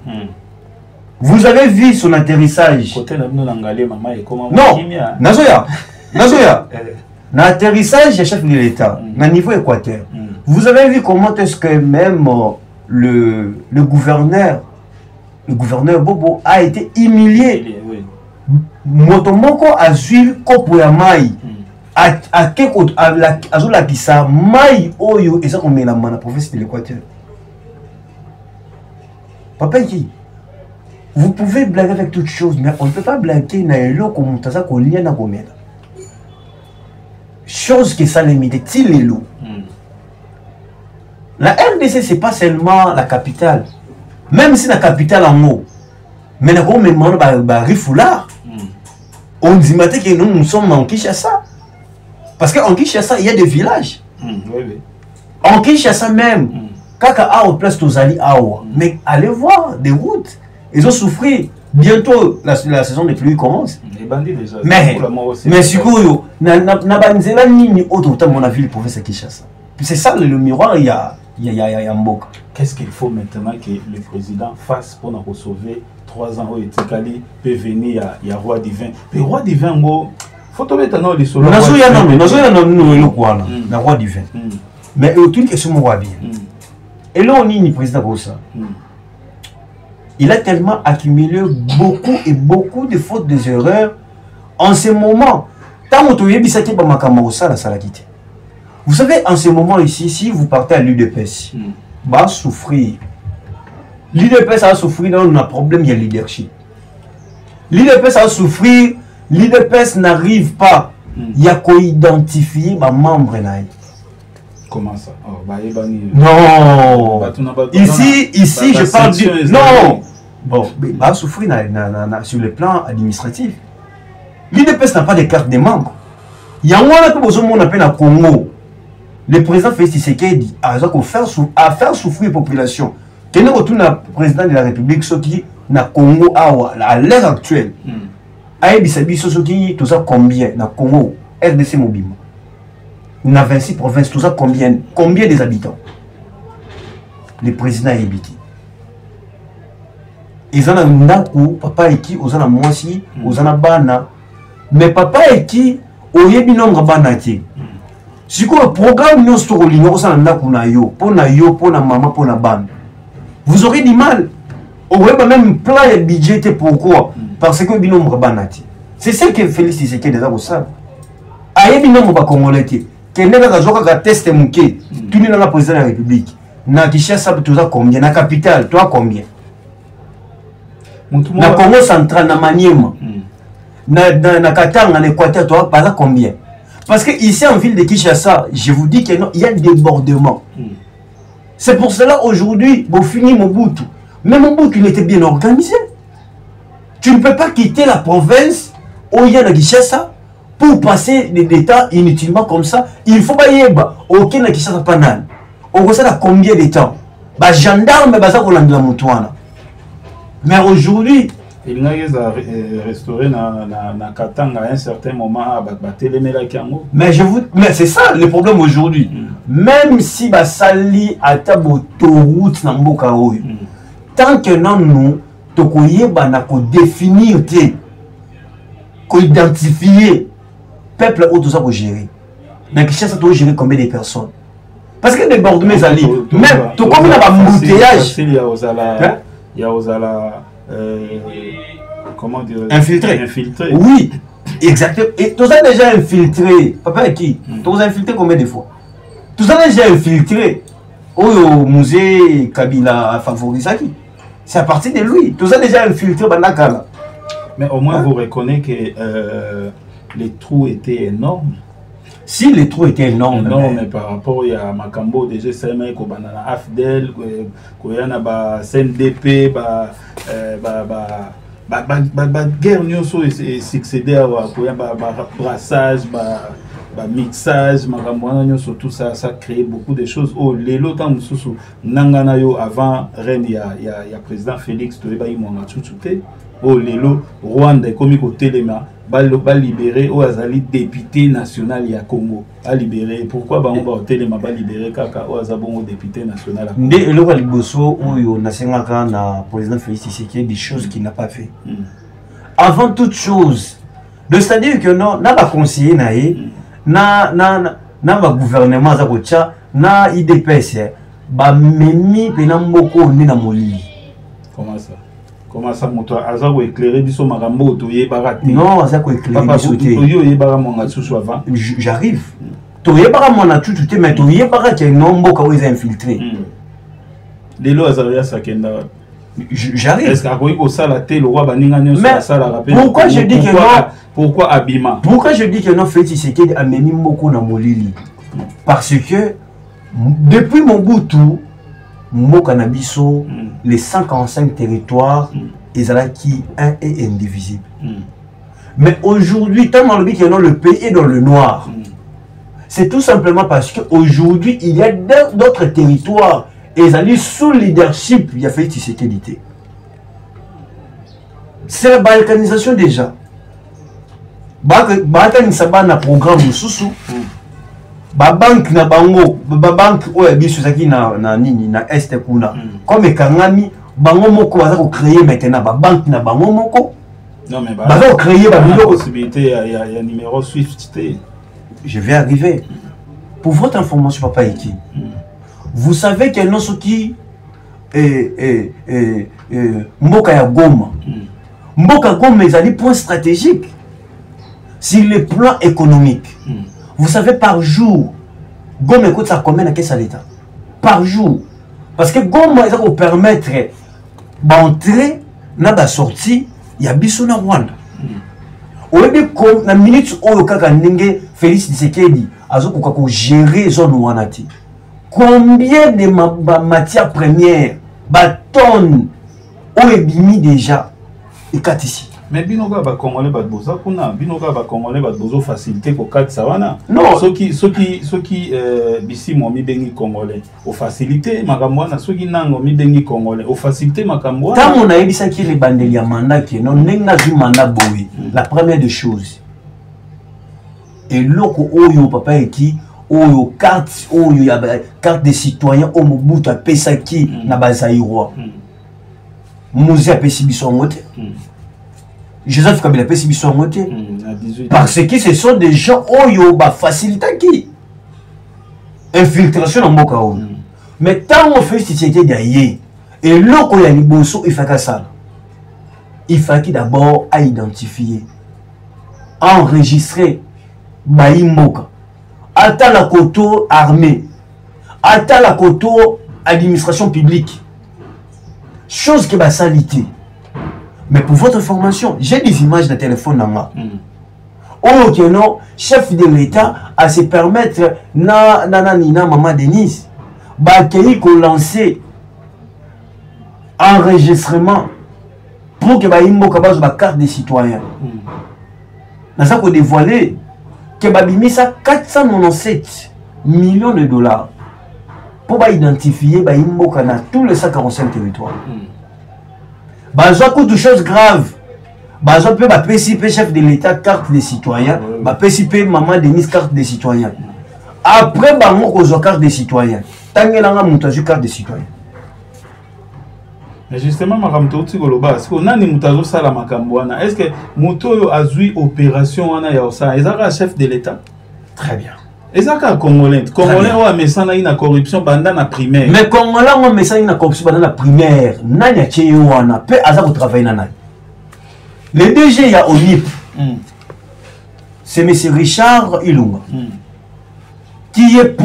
Vous avez vu son atterrissage. Non, Nazoya. L'atterrissage du chef de l'État, à niveau équateur. Vous avez vu comment est-ce que même le gouverneur Bobo a été humilié. Motomoko azul kopo ya mai akeko azola kisa mai oyo eza komela mana province de l'Équateur. Papa qui vous pouvez blaguer avec toutes choses mais on ne peut pas blaguer na eloko mutaza kolia na komela. Chose que ça limite tilelo. La RDC c'est pas seulement la capitale. Même si la capitale en mot mais na ko memano ba rifoulard. On dit maintenant que nous sommes en Kinshasa. Parce qu'en Kinshasa, il y a des villages. En Kinshasa même, Kaka a en place Tozali Awa. Mais allez voir des routes. Ils ont souffert. Bientôt, la saison des pluies commence. Les bandits déjà. Mais si vous n'avez ni autre temps, mon avis, le province de Kinshasa. C'est ça le miroir, il y a Mboka. Qu'est-ce qu'il faut maintenant que le président fasse pour nous sauver 3 ans où Etikali peut venir, il y a roi divin. Le roi divin, il faut te mettre dans les solos. Le roi divin. Mais tout est sur mon roi divin. Et là, on est le président pour ça. Il a tellement accumulé beaucoup de fautes, des erreurs. En ce moment, vous savez, en ce moment ici, si vous partez à l'UDPS, va souffrir. L'UDPS a souffert, on a un problème, il y a leadership. L'UDPS a souffert, l'UDPS n'arrive pas. Il y a qu'à identifier les membres. Comment ça? Non. Ici, je parle du... Non. Bon, il va souffrir sur le plan administratif. L'UDPS n'a pas de carte des membres. Il y a un besoin qu'on appelle à Congo. Le président Félix Tshisekedi a faire souffrir la population. Quand on retourne le président de la République, ce qui na Congo à l'heure actuelle, tout ça combien na Congo, RDC mobile. On a 26 provinces, tout ça combien des habitants? Le président est habité. Ils ont un papa et qui, ils ont un moisi, ils ont un bana. Mais papa et qui, au yebi nombre bana ti. Si le programme nous pour na maman, pour na ban, vous aurez du mal. On aurait même plein de budget. Pourquoi? Parce que binombre banati. C'est ce que Félix Tshisekedi déjà vous savez. Aïe binombre congolais. Quel est le test mouké? Tout le monde a président de la République. Na Kinshasa tout ça combien? Na capitale toi combien? na Congo central, na Maniema, na Katanga, en Équateur, toi, par là combien? Parce que ici en ville de Kinshasa, je vous dis qu'il y a des débordements. C'est pour cela aujourd'hui, bon fini Mobutu. Mais Mobutu, il était bien organisé. Tu ne peux pas quitter la province où il y a la Kinshasa pour passer des temps inutilement comme ça. Il faut pas y aller. Aucun na Kinshasa pas nan. On sait combien de temps. Bah gendarme, bah ça qu'on a de la moutouana. Mais aujourd'hui, il n'a restauré na Katanga à un certain moment à Téléméla Kiango. Mais c'est ça le problème aujourd'hui. Même si bah sali à autoroute na mboka oyo. Tant que non nous tokoye ba na ko définir ko identifier peuple où tout ça pour gérer. Mais qui ça doit gérer combien de personnes? Parce que débordement ali même tout comme na ba embouteillage. Il y a Ozala comment dire, infiltré. Oui, exactement. Et tout ça déjà infiltré. Papa qui? Tout ça infiltré combien de fois? Tout ça déjà infiltré. Au musée Kabila a favorisé qui? C'est à partir de lui. Tout ça déjà infiltré Bandakala. Mais au moins vous reconnaissez que les trous étaient énormes. Si les trous étaient énormes. Mais par rapport à Makambo, déjà c'est un mec au banana Afdel, Koyana ba CNDP, guerre nyonso et succéder à brassage, mixage, tout ça, ça crée beaucoup de choses. Oh, les lots Nanganayo avant Rennes, il y a président Félix Toeba Imongatouté. Oh, les lots Rwanda, comme côté Téléma, va libérer au Azali député national ya Congo. A libérer. Pourquoi on va au Téléma va libérer Kaka au Azabon député national? Mais le roi Liboso où na senga na président Félix Tshisekedi des choses qu'il n'a pas fait. Avant toute chose, c'est-à-dire que non, n'a pas conseillé na ba gouvernement za kocha na IDPS ba memi pena mboko ni na molili. Comment ça? Comment ça moto aza ko éclairer biso makambo to yebara te? Non, aza ko éclairer biso te. Yo yebara monga tsusu avant. J'arrive. To yebara mona tsusu te mais to yebara ke no mboka où ils infiltré. Lelo azaria sakenda. J'arrive. Est-ce qu'akoyi ko sala te le roi baninga nyo sa sala rappel? Pourquoi je dis que non? Pourquoi Abima? Pourquoi je dis que non Félix Tshisekedi a mené beaucoup na molili? Parce que depuis Mobutu, Mboka na biso, les 145 territoires, ils ont acquis un et indivisible. Mais aujourd'hui, tellement le pays est dans le noir. C'est tout simplement parce qu'aujourd'hui, il y a d'autres territoires et ils ont sous leadership, il y a fait Tshisekedi. C'est la balkanisation déjà. Balkanisation na programme sous banque na bango banque oya biso zaki na nini na este kuna comme kangami bango moko baza ko créer maintenant banque na bango moko. Non mais baza ko créer ba possibilité il y a numéro Swift. Je vais arriver. Pour votre information papa Iki. Vous savez qu'il y a non ceux qui Mboka ya Goma. Mboka Goma est un point stratégique sur le plan économique. Vous savez, par jour, Goma écoute ça combien à l'État? Par jour. Parce que Goma, ça va permettre d'entrer, de sortir, il y a Bissou na Rwanda. Au lieu de la minute où il Félix Tshisekedi a gérer zone Rwandati. Combien de matières premières, tonnes, ont été déjà et ici? Mais binoga ba congolais ba boza kuna binoga ba congolais ba bozo facilité ko kat sawana. Non, ceux qui bisi mo mi bengi congolais au facilité makamwana ceux qui nango mi bengi congolais au facilité makamwana. Tant on a dit ça qui les bandeli ya mandat qui non nenga zu mandat boy. La première des choses. Et loko oyo papa eki oyo carte oyo ya carte des citoyens au Mobutu a pesa ki na bazaïroi. Musée a pesi biso ngote. Joseph Kabila peut s'y monter. Parce que ce sont des gens qui ont facilité qui infiltration en Mboka. Mais tant on fait c'était d'ailleurs et là quand il y a les bosso il faut ça. Il faut d'abord à identifier, enregistrer Baï Mboka. Attends la koto armée. Attends la koto administration publique. Chose qui va salité. Mais pour votre formation, j'ai des images de téléphone dans moi. Oh, que non, chef de l'État à se permettre, maman Denise, qui qu'on lancé enregistrement pour que Baïmbo Kabaz la carte des citoyens. Dans ça qu'on dévoilé que Babimisa 497 millions de dollars pour identifier Baïmbo Kana tous les 145 territoires. Bazoa coûte de choses graves. Bazoa peut participer chef de l'État carte des citoyens, participer maman Denise carte des citoyens. Après bango kozo carte des citoyens. Tangelanga mutazu carte des citoyens. Mais justement makamto tikoloba parce que nani mutazo sala makambo wana. Est-ce que moto azui opération wana ya osa ezaka chef de l'État? Très bien. Ezaka congolais wa mesana ina corruption banda na primaire. Mais congolais wa mesana ina corruption banda na primaire. Nani a tché wana pe azako travailler na nani. Le DG ya ONIP. C'est M. Richard Ilunga. Qui est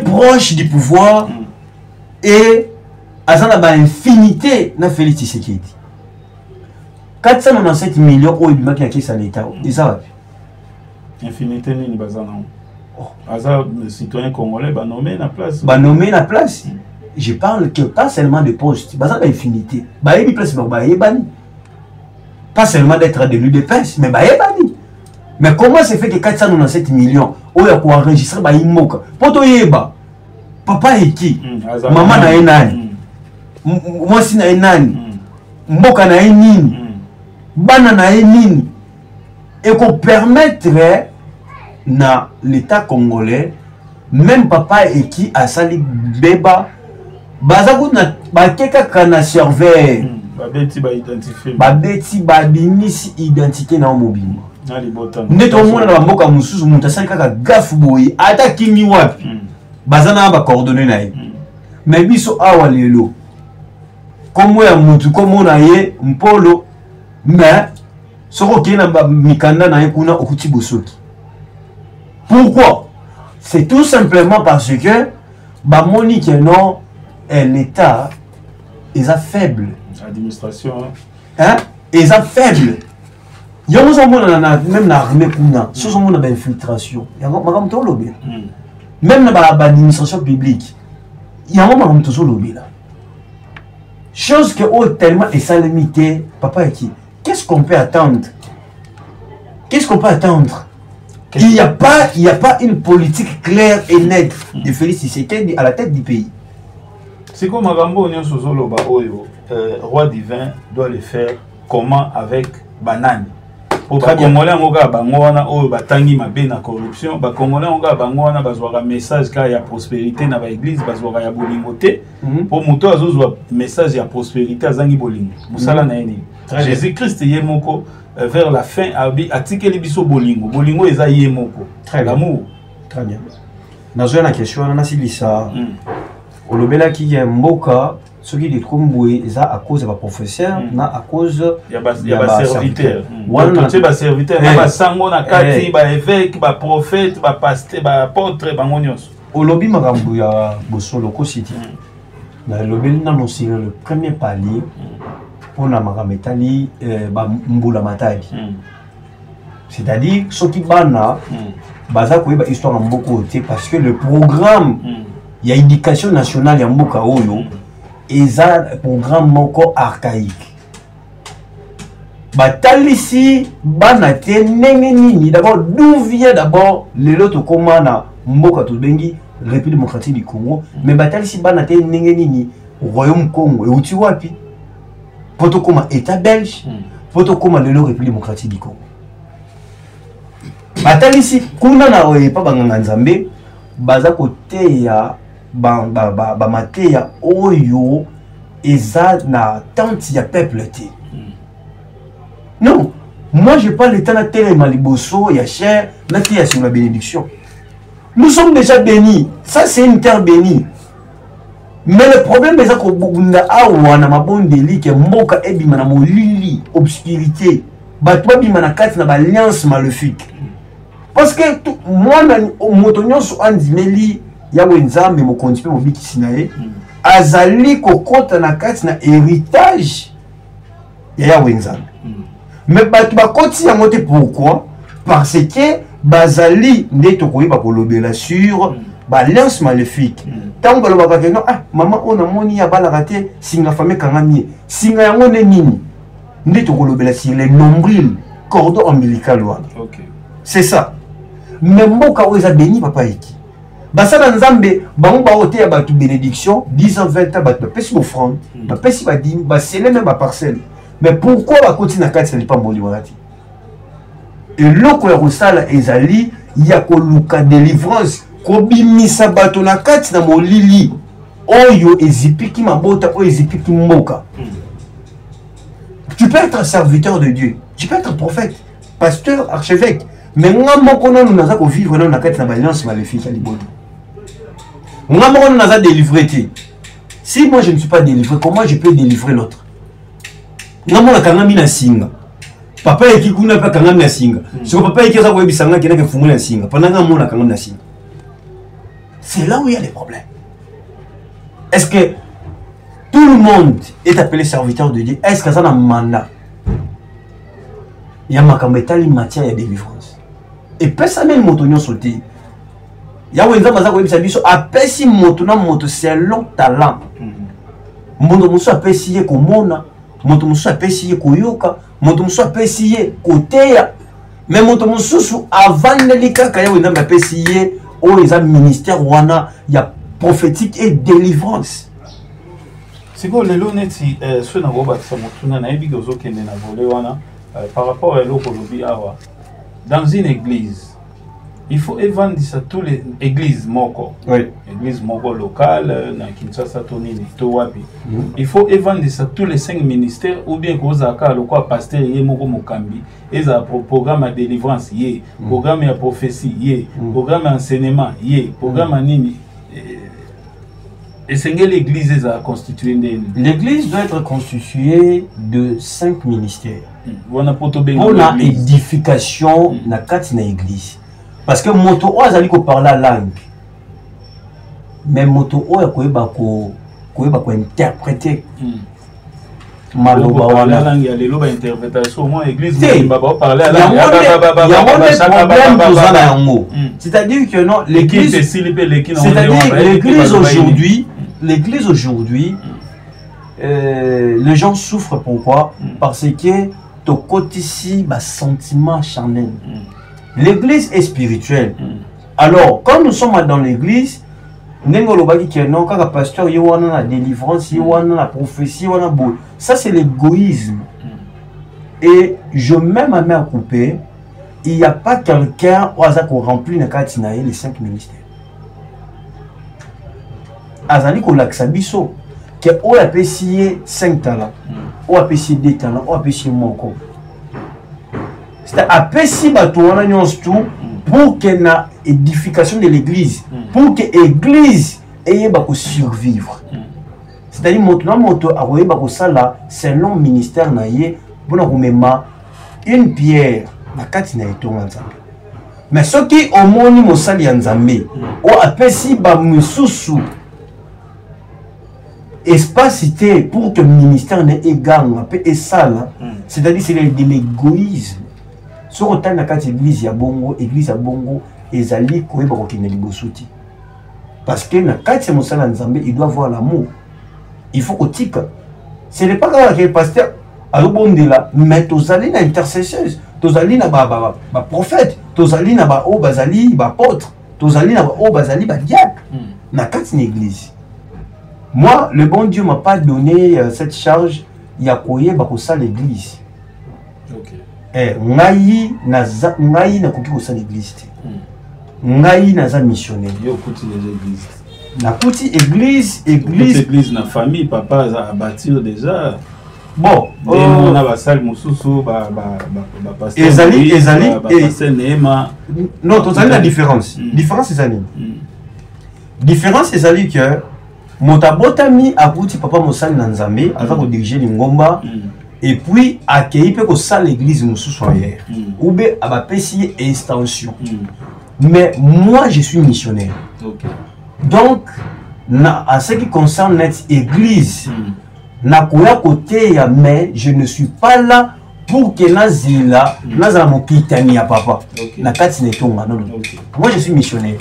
proche du pouvoir et azana ba infinité na Félix Tshisekedi. 497 millions au ibimaki ya kisa l'État. Isa infinité ni bazana. Aza citoyen congolais ba nommé na place. Ba nommé na place. Je parle que pas seulement de poste, bazana infinité. Ba yebi place ba yebani. Pas seulement d'être de l'UDPS, mais ba yebani. Mais comment c'est fait que 497 millions ou ya ko enregistrer ba imoka? Poto yeba. Papa eki. Maman na enani. Moi si na enani. Mboka na enini. Bana na enini. Et qu'on permettrait na l'État congolais, même papa eki a sali beba bazaku na bakeka kana serveur. Babeti ba identifier. Babeti ba binisi identité na mobile. Neto mona na mboka mususu muntu asali kaka gafu boyi ata kimi wapi bazana ba coordonner na ye mais biso awa lelo komo ya mutu komo na ye mpolo mais soko kina mikanda na ye kuna okuti bosoki. Pourquoi? C'est tout simplement parce que ba moni que non l'État est faible. Administration hein est faible. Il y a même l'armée kuna, ce sont des infiltrations. Il y a même l'administration publique. Il y a des chose que tellement est ça limité. Papa et qui? Qu'est-ce qu'on peut attendre? Qu'est-ce qu'on peut attendre? Il n'y a pas une politique claire et nette de Félix Tshisekedi à la tête du pays. C'est comme Magambo Nyosozolo Baoyo, roi divin doit le faire comment avec banane. Au Congolais, on a batangi mabe na corruption. Ba Congolais, on a bangwana bazwara message ka ya prospérité na ba église bazwara ya bolingote. Pour moto azozwa message ya prospérité azangi bolingo. Musala na eni. Jésus Christ yemoko vers la fin atikeli biso bolingo. Bolingo eza yemoko. L'amour. Très bien. Nazo na question na silisa. Olobela ki ya mboka ce qui est tromboué à cause de ma professeur, à cause il y a des serviteurs. Tu as serviteur, ba sango na kati, ba évêque, ba prophète, ba pasteur, ba apôtre, ba monios. Au lobby marambo ya bosolo ko city. Na lobby na nosi le premier palier pour na marametali ba mbula matadi. C'est-à-dire ceux qui bana baza ko ba histoire mboko te parce que le programme il y a éducation nationale ya mboka oyo et un programme moko archaïque. Batalisi banate nengeni d'abord d'où vient d'abord le loto komana mboka to bengi République démocratique du Congo mais batalisi banate nengeni Royaume Congo et uti wapi poto koma état belge poto koma le République démocratique du Congo. Batalisi kuna na oyepa banganga nzambe baza kote ya mateya oyo eza na tente ya peuple te. Non, moi je parle de temps na télé maliboso ya cher na tia sur la bénédiction. Nous sommes déjà bénis. Ça c'est une terre bénie. Mais le problème est que bunda awa na mabondeli ke mboka ebima na molili obscurité. Batwa bima na kati na alliance maléfique. Parce que moi na motonyo so andimeli yawe nzambe mokonzi pe mobiki sinaye azali kokota na kati na héritage ya Wenzambe. Mais bato bakoti yango te pourquoi? Parce que bazali nde tokoyeba kolobela sur balance maléfique. Tant balobaka ke non, ah maman on a moni ya balaka te singa famille kangami. Singa yango ne nini? Nde tokolobela sur les nombril cordon ombilical wana. OK. C'est ça. Mais mboka oza béni papa iki. Basala nzambe bango ba ote ya batu bénédiction 10 ans 20 ans batu pesi offrande, ba pesi ba dim, ba sele même ba parcelle. Mais pourquoi ba continue na kati pas mboli wakati? Et loko ya kosala ezali ya koluka délivrance ko bimisa bato na kati na molili oyo ezipiki mabota oyo ezipiki mboka. Tu peux être un serviteur de Dieu, tu peux être prophète, pasteur, archevêque, mais nga moko non naza ko vivre dans na kati na balance maléfique à liboto. Nga moko non naza délivré ti. Si moi je ne suis pas délivré, comment je peux délivrer l'autre? Nga mona kangami na singa. Papa eki kuna pa kangami na singa. Si papa eki za ko ebisanga kena ke fungula na singa. Pendant nga mona kangami na singa. C'est là où il y a des problèmes. Est-ce que tout le monde est appelé serviteur de Dieu? Est-ce que ça a un mandat? Il y a ma matière de délivrance. Et personne ne m'a sauté. Il y a un exemple qui a moto c'est un long talent. Moto muso apesiye komona, moto muso apesiye koyoka, moto muso apesiye koteya. Mais moto muso avant nelika kaya wenda apesiye o eza ministère wana ya prophétique et délivrance. C'est quoi le neti ce na goba samotuna na ebi gozo kende na volé wana par rapport à l'eau kolobi awa dans une église. Il faut évendre ça tous les églises moko. Oui. Église moko locale, na Kinshasa Tonini, Towapi. Il faut évendre ça tous les 5 ministères ou bien cause à le quoi pasteur yé moko mokambi. Et ça programme à délivrance yé, programme à prophétie yé, programme à enseignement yé, programme à nini. Et c'est que l'église est constituée. L'église doit être constituée de 5 ministères. On a édification na kati na église. Parce que moto o azali ko parler la langue. Mais moto o ya koyeba ko interpréter. Maloba wana langue ya lelo ba interprétation au moins église ba parler la langue. C'est-à-dire que non l'église aujourd'hui les gens souffrent pourquoi? Parce que to côté ici ba sentiment charnel. L'église est spirituelle. Alors, quand nous sommes dans l'église, quand pasteur y a la délivrance, y a la prophétie, ça c'est l'égoïsme. Et je mets ma main à couper, il n'y a pas quelqu'un qui remplit les 5 ministères. Azali ko laksabiso que on a payé 5 talents, on a payé 2 talents, on a payé moko. C'est à Pessi tout pour qu'il y ait une édification de l'église, pour que l'église ait survivre. C'est-à-dire que c'est un long ministère pour une pierre. Mais ce qui au monde ou à Pessi espace pour que le ministère n'ait égal, c'est-à-dire c'est de l'égoïsme. Si on a l'église ya bongo, église ya bongo, ezali koyeba kokende libosuti. Parce que na kati mosala nzambe, il doit avoir l'amour. Il faut kotika. Ce n'est pas grave que le pasteur a là, mais tozali na intercesseuse, tozali na ba prophète, tozali na ba o bazali ba apôtre, tozali na ba o bazali ba diacre. Na kati na église. Moi, le bon Dieu m'a pas donné cette charge ya koyeba kosala l'église. Ngai na koki ko sa l'église te. Ngai na za missionnaire. Yo kuti les églises. Na kuti église na famille papa a bâtir déjà. Bon, on a ba salle mususu ba pasteur. Ezali Nema. Non, tozali la différence. Différence ezali. Différence ezali que motabotami akuti papa mosali na nzambe ava ko diriger lingomba. Et puis, accueillir peut que ça l'église nous soit hier. Ou bien, à ma PCI extension. Mais moi, je suis missionnaire. Donc, en ce qui concerne notre église, nakoya côté ya mais je ne suis pas là pour que nazila nazala mokitani ya papa na kati netonga non moi je suis missionnaire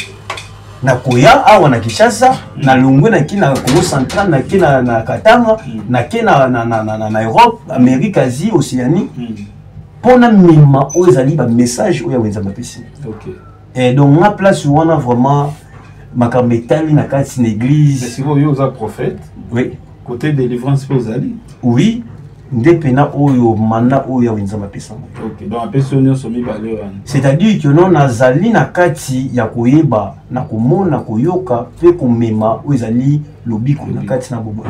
nakoya awa na Kinshasa na Longwe na kina Congo central na kina na Katanga na kina na Europe Amérique Asie Océanie pona mima ozali ba message oya wenza mapesi et donc na place wana vraiment makambetali na kati na église mais si vous êtes prophète oui côté délivrance pour ali oui ndepena oyo mana oyo wenza mapesa OK donc apesonyo somi balé c'est-à-dire que non nazali na kati ya koyeba na komona koyoka pe komema ozali lobiko na kati na bobo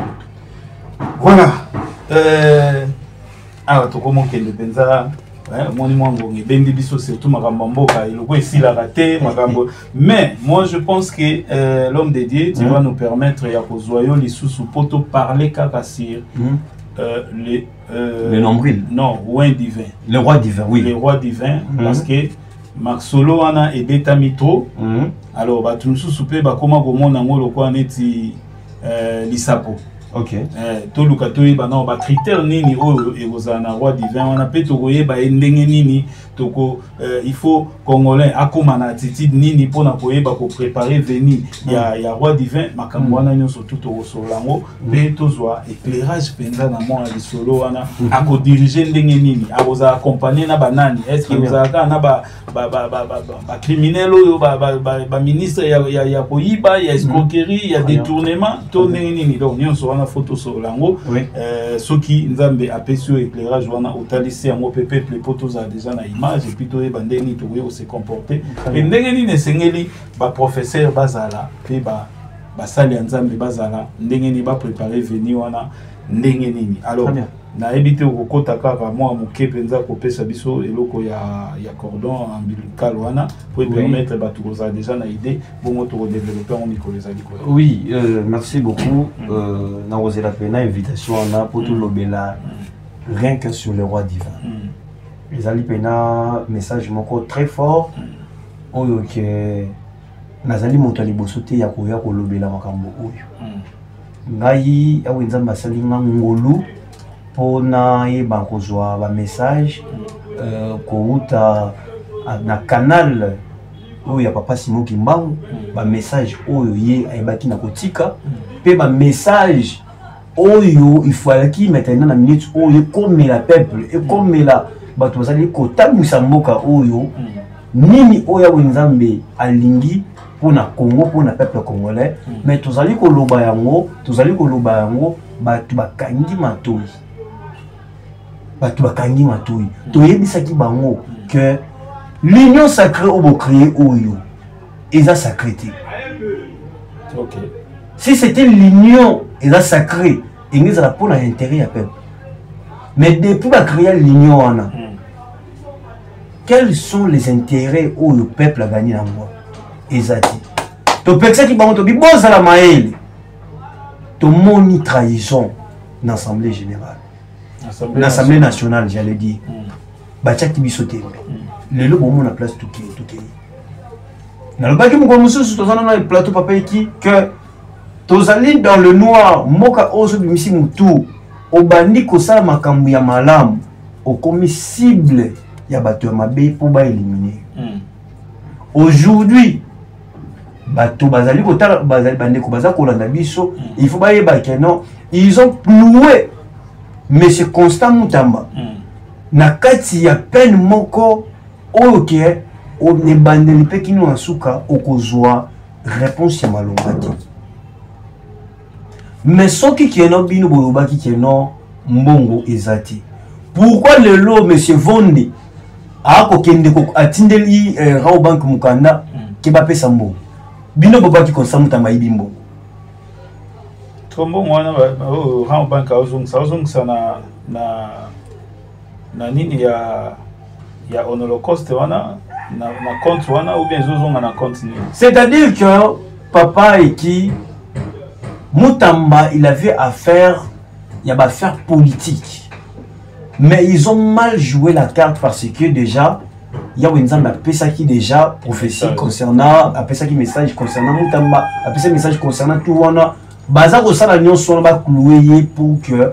voilà alors to comment que le benza moni mwango ngebendi biso surtout makambo mboka iloko esila raté makambo mais moi je pense que l'homme de Dieu tu vas nous permettre ya kozoyo lisusu poto parler kaka sur le nombril. Non, roi divin. Le roi divin, oui. Le roi divin, parce que Maxolo ana et beta mito. Alors, bah tu nous soupes bah comment comment nango le quoi neti lisapo. Ok. To lukato ba non ba critère nini o ezana roi divin on a peut tokoye ba ndenge nini toko il faut congolais akoma na attitude nini pona koyeba ko préparer venir ya roi divin makambo wana nyonso tout au solango pe tozwa éclairage penza na moi li solo wana ako diriger ndenge nini akoza accompagner na banani est-ce que vous avez na ba criminel oyo ba ministre ya koyiba ya escroquerie ya détournement to ndenge nini donc nyonso wana photo solango soki nzambe apesio éclairage wana otalisi yango peuple potos a déjà na image et puis to e bandeni to we se comporter et ndenge nini esengeli ba professeur bazala pe ba sali nzambe bazala ndenge ni ba préparer venir wana ndenge nini alors na ebité okota kaka moi moke penza ko pesa biso eloko ya cordon ombilical wana pour permettre ba to koza déjà na idée bongo to développer on Nicolas Aliko. Oui, merci beaucoup. Na osé la pena invitation na pour tout lobela rien que sur le roi divin. Les ali pena message moko très fort oyo ke nazali moto liboso te ya koya ko lobela makambo oyo. Ngai ya wenzamba sali ngolu pona ye bankozwa ba message kouta na canal oyo ya papa Simon Kimbangu ba message oyo ye ayebaki na kotika pe ba message oyo il faut qui maintenant na minute oyo comme la peuple et comme la bato bazali kotamwisa mboka oyo nini oyo wenzambe alingi pona Congo pona peuple congolais mais tozali koloba yango bato bakangi matoi toyebisaki bango que l'union sacrée obo créé oyo eza sacré. OK. Si c'était l'union eza sacré engeza pour l'intérêt à peuple. Mais depuis ba créer l'union wana quels sont les intérêts où le peuple a gagné dans moi ezati to peksa ki bango to biboza la maele to moni trahison dans l'assemblée générale. L'Assemblée nationale, j'allais dire. Bachaki bisoté. Le lobo mon la place tout qui. Na le baki mo komusu tozana na plateau papa qui que tozali dans le noir moka ozo bimisi mutu obandi ko sala makambu ya malamu okomi cible ya bato ya mabe pour ba éliminer. Aujourd'hui bato bazali ko tala bazali bandeko bazako landa biso il faut ba yeba que non ils ont ploué Monsieur Constant Moutamba, na kati ya peine moko oyo ke o ne bandeli pe kino asuka okozwa réponse ya malonga te. Mais soki keno bino bolobaki keno mbongo ezati. Pourquoi le lot monsieur Vondi a ko kende ko atindeli Rao Bank Mukanda ke ba pesa mbongo. Bino bobaki Constant Moutamba ibimbo. Comme moi, on banque na nini ya Holocauste wana na compte wana ou bien zozonga na compte. C'est-à-dire que papa et qui Moutamba il avait affaire il y a affaire politique. Mais ils ont mal joué la carte parce que déjà il y a un appelé qui déjà prophétie concernant appelé ça qui message concernant Moutamba appelé ça message concernant tout wana baza ko sala nyonso ba clouer pour que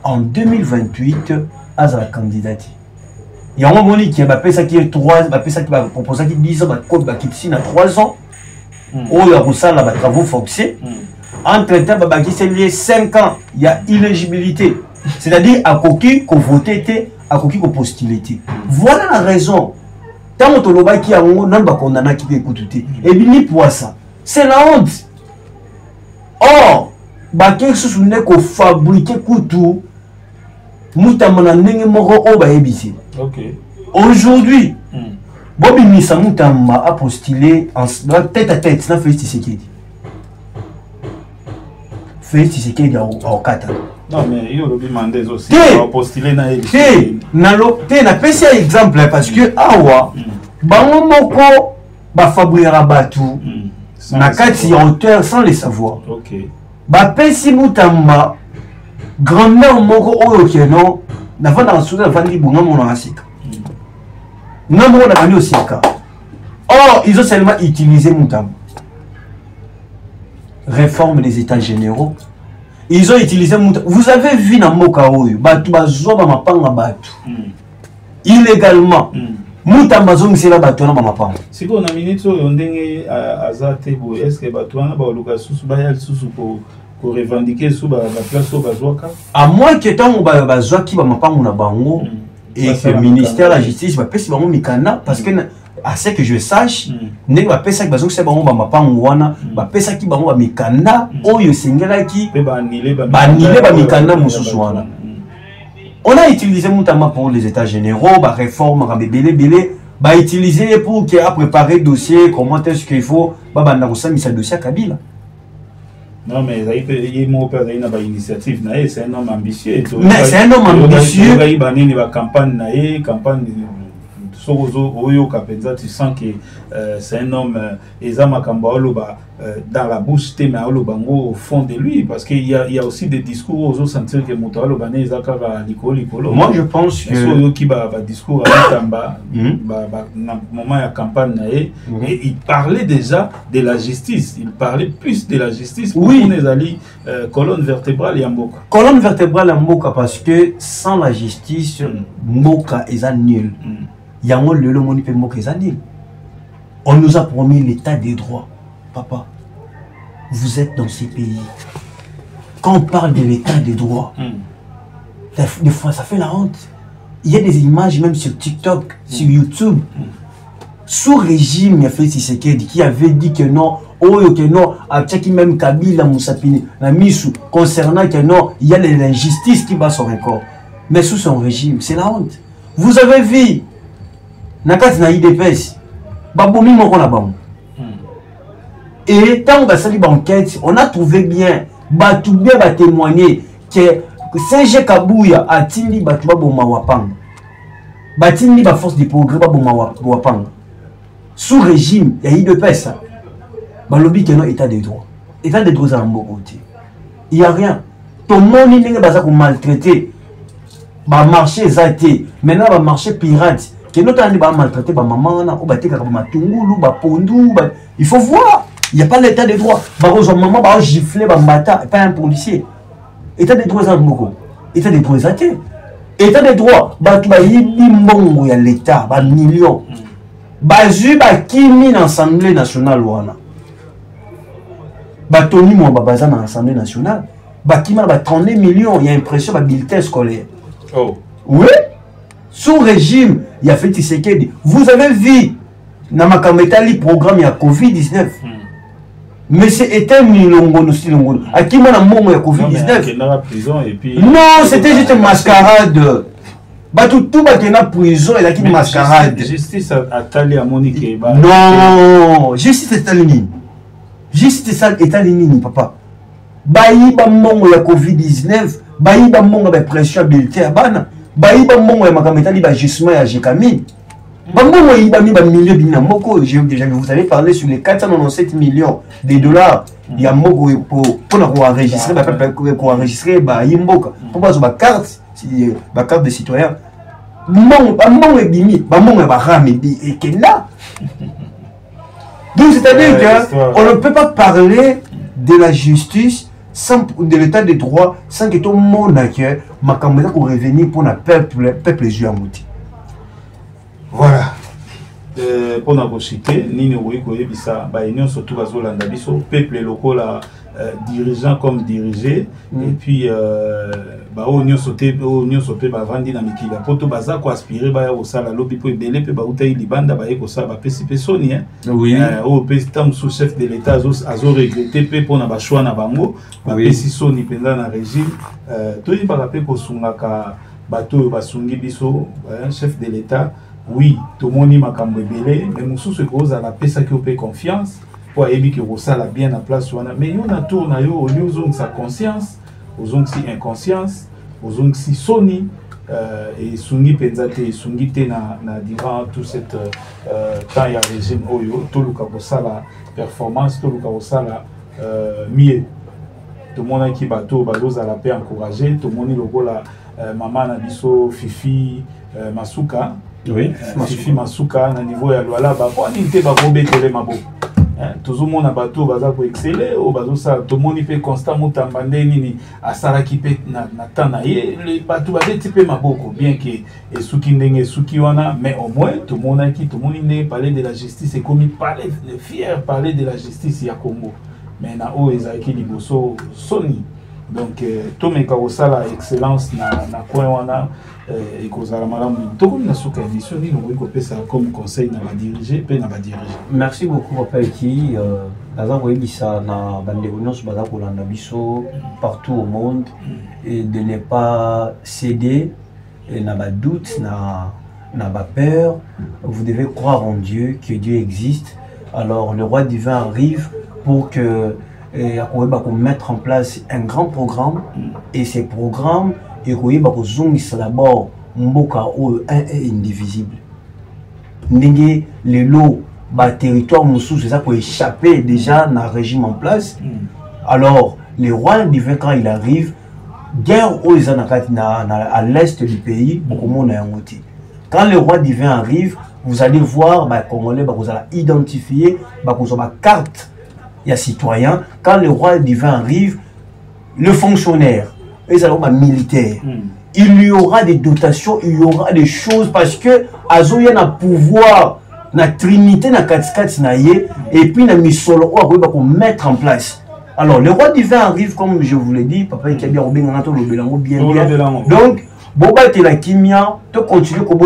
en 2028 à la candidate. Il y a un moment qui va passer qui 3 va passer qui va proposer qui 10 ans va code va quitter na 3 ans. Oh il y a ko sala ba travaux forcés. Entre temps ba qui c'est les 5 ans, il y a inéligibilité. C'est-à-dire à coquille qu'on votait à coquille qu'on postulait. Voilà la raison. Tant que l'on qui a un ba condamné qui peut écouter. Et bien pour ça. C'est la honte. Or, ba quelque chose n'est qu'on fabriquer couteau. Moutamana ndenge moko o ba ebisi. OK. Aujourd'hui, Bobby Missa Moutamba a postulé en tête à tête na Félix Tshisekedi. Félix Tshisekedi au Kata. Non mais il y a le demandé aussi a postulé na ebisi. Na pesi exemple parce que awa bango moko ba fabriquera batu na kati ya hauteur sans le savoir. OK. Ba pesi Moutamba grand-mère moko oyo keno na vanda na souda vandi bunga mona asika. Na mona bani osika. Or ils ont seulement utilisé Moutamba. Réforme des états généraux. Ils ont utilisé Moutamba. Vous avez vu na moka oyo batu bazoba mapanga batu. Illégalement. Moutamba zongisela batu na mapanga. Siko na minute oyo ndenge azate bo est-ce que batu na ba luka susu ba ya susu pour revendiquer sous la place au Bazouaka. À moins que tant Bazouaki va m'apprendre na bango et que le ministère de la justice va payer bango mikana parce que à ce que je sache ne va payer ça que Bazouaki c'est bango va m'apprendre wana va payer ça qui bango va mikana oyo sengela qui ba annuler ba mikana mususu wana. On a utilisé Moutamba pour les états généraux, ba réforme ba belé ba utiliser pour qu'il a préparé dossier comment est-ce qu'il faut ba banda ko samisa dossier à Kabila. Non, mais il y a une initiative, c'est un homme ambitieux. Mais c'est un homme ambitieux. Il y a une campagne, tu sens que c'est un homme, dans la bouche, mais au fond de lui, parce qu'il y a aussi des discours aux autres sentir que moi je pense que discours moment de campagne et il parlait déjà de la justice, il parlait plus de la justice pour les alliés colonne vertébrale et Mboka. Colonne vertébrale et Mboka parce que sans la justice Mboka est nul. Il y a un le monde peut Mboka est nul. On nous a promis l'état des droits. Papa, vous êtes dans ces pays. Quand on parle de l'état des droits, des fois ça fait la honte. Il y a des images même sur TikTok, sur YouTube. Sous régime, il y a Félix Tshisekedi qui avait dit que non, que non, à Tchaki même Kabila Moussapini, la Missou, concernant que non, il y a l'injustice qui bat son record. Mais sous son régime, c'est la honte. Vous avez vu, Nakat na IDPS, Baboumi Moron. Et tant que on a enquête, on a trouvé bien, tout bien va témoigner que Saint-Jean Kabouya a tindi Batouba Bomawapang. Batindi ba force de progrès Bomawapang. Sous régime, il y a eu de paix. Balobi que non état des droits. État des droits à côté. Il n'y a rien. Tout le monde n'est pas maltraité. Ba marché zaté. Maintenant ba marché pirate. Que notre année ba maltraité ba maman na ou ba teka ba matungulu ba pondu ba. Il faut voir. Il n'y a pas l'état des droits. Barozo maman va gifler, va mater, pas un policier. État des droits Zamboko. État des droits athées. État des droits. Tu vas y il y a l'État, bah millions. Bazu ba kimi dans l'Assemblée nationale wana. Bah Tony mon babaza dans l'Assemblée nationale. Bah kimi ba 30 millions, il y a impression ba bulletin scolaire. Oh. Oui. Sous régime, il y a fait Tshisekedi. Vous avez vu dans ma caméra programme il y a Covid-19. Mais c'est éteint Milongo, à qui m'a mon Covid-19. Non, c'était juste une mascarade. Tout va en prison et là qui mascarade. Justice à Tali à Monique. Non, justice est Talini. Justice est Talini, papa. Baï bamon la Covid-19, baï bamon la pression habilité à Bana, baï bamon la macamétali ba justement à Jekami. Bamon il ba mi ba milieu bina moko, déjà vous avez parlé sur les 497 millions de dollars. Il y a moko pour enregistrer pour enregistrer ba yimboka. Pour pas ba carte de citoyen. Bamon et bimi, bamon ba ram et kenda. Donc c'est-à-dire qu'on ne peut pas parler de la justice sans de l'état de droit sans que tout le monde ait makambo pour revenir pour le peuple juamouti. Voilà. Pour nous citer, Nini Ouikoye Bisa, Union surtout Bazolanda Biso, peuple local dirigeant comme dirigé, et puis Union sauté, Bavandi na Mikila. Poto Bazako aspiré Baya Osala, Lobi pour Belé, Bautaï Libanda, Baye Osala, Pessi Soni, oui, au Pestam sous-chef de l'État, Azo regretté, pour Nabachoua Nabango, Pessi Soni, pendant le régime, tout le monde a Sungaka, Bato Basungi Biso, chef de l'État. Oui, tout le monde m'a belé, mais Moussou se pose à la paix, ça qui fait confiance, pour éviter que ça la bien à place. Mais nous, on tourne au lieu où sa conscience, aux ondes si inconscience, aux ondes si soni, et sungi penzate, et sungi te na durant tout cet temps et régime oyo, tout le cas la performance, tout le cas la mieux. Tout le monde qui bateau, bateau à la paix encouragé, tout le monde logo la maman Nabiso, Fifi, Masuka. Oui, Fifi Masuka na niveau ya Luala ba ko ni te ba ko betele mabo. Tout le monde a bateau baza ko exceller o bazo ça tout le monde peut constant mutambande nini asara ki pe na tana ye le bateau ba te pe maboko bien que esuki ndenge esuki wana mais au moins tout le monde ne parler de la justice et comme il parlait fier parler de la justice ya Congo. Mais na o ezaki liboso soni. Donc tout me kawosala excellence na coin wana et kozala malamu to comme na suka émission ni no ko pesa comme conseil na ba diriger pe na ba diriger. Merci beaucoup papa qui baza ko yebisa na bande nyonso baza ko landa biso partout au monde et de ne pas céder et na ba doute na ba peur. Vous devez croire en Dieu, que Dieu existe. Alors le roi divin arrive pour que et à mettre en place un grand programme et ces programmes et d'abord mboka un est indivisible ndenge les lots territoire moussou c'est ça pour échapper déjà dans le régime en place. Alors le roi divin quand il arrive guerre à l'est du pays beaucoup de monde a monté. Quand le roi divin arrive vous allez voir Congolais vous allez identifier ma carte. Il y a citoyen, quand le roi divin arrive, le fonctionnaire, les militaires, il y aura des dotations, il y aura des choses parce que Azo y a un pouvoir, la trinité, la katikati et puis la misolo pour mettre en place. Alors le roi divin arrive comme je vous l'ai dit, papa qui a bien bien. Donc, Boba te la kimia, te continue comme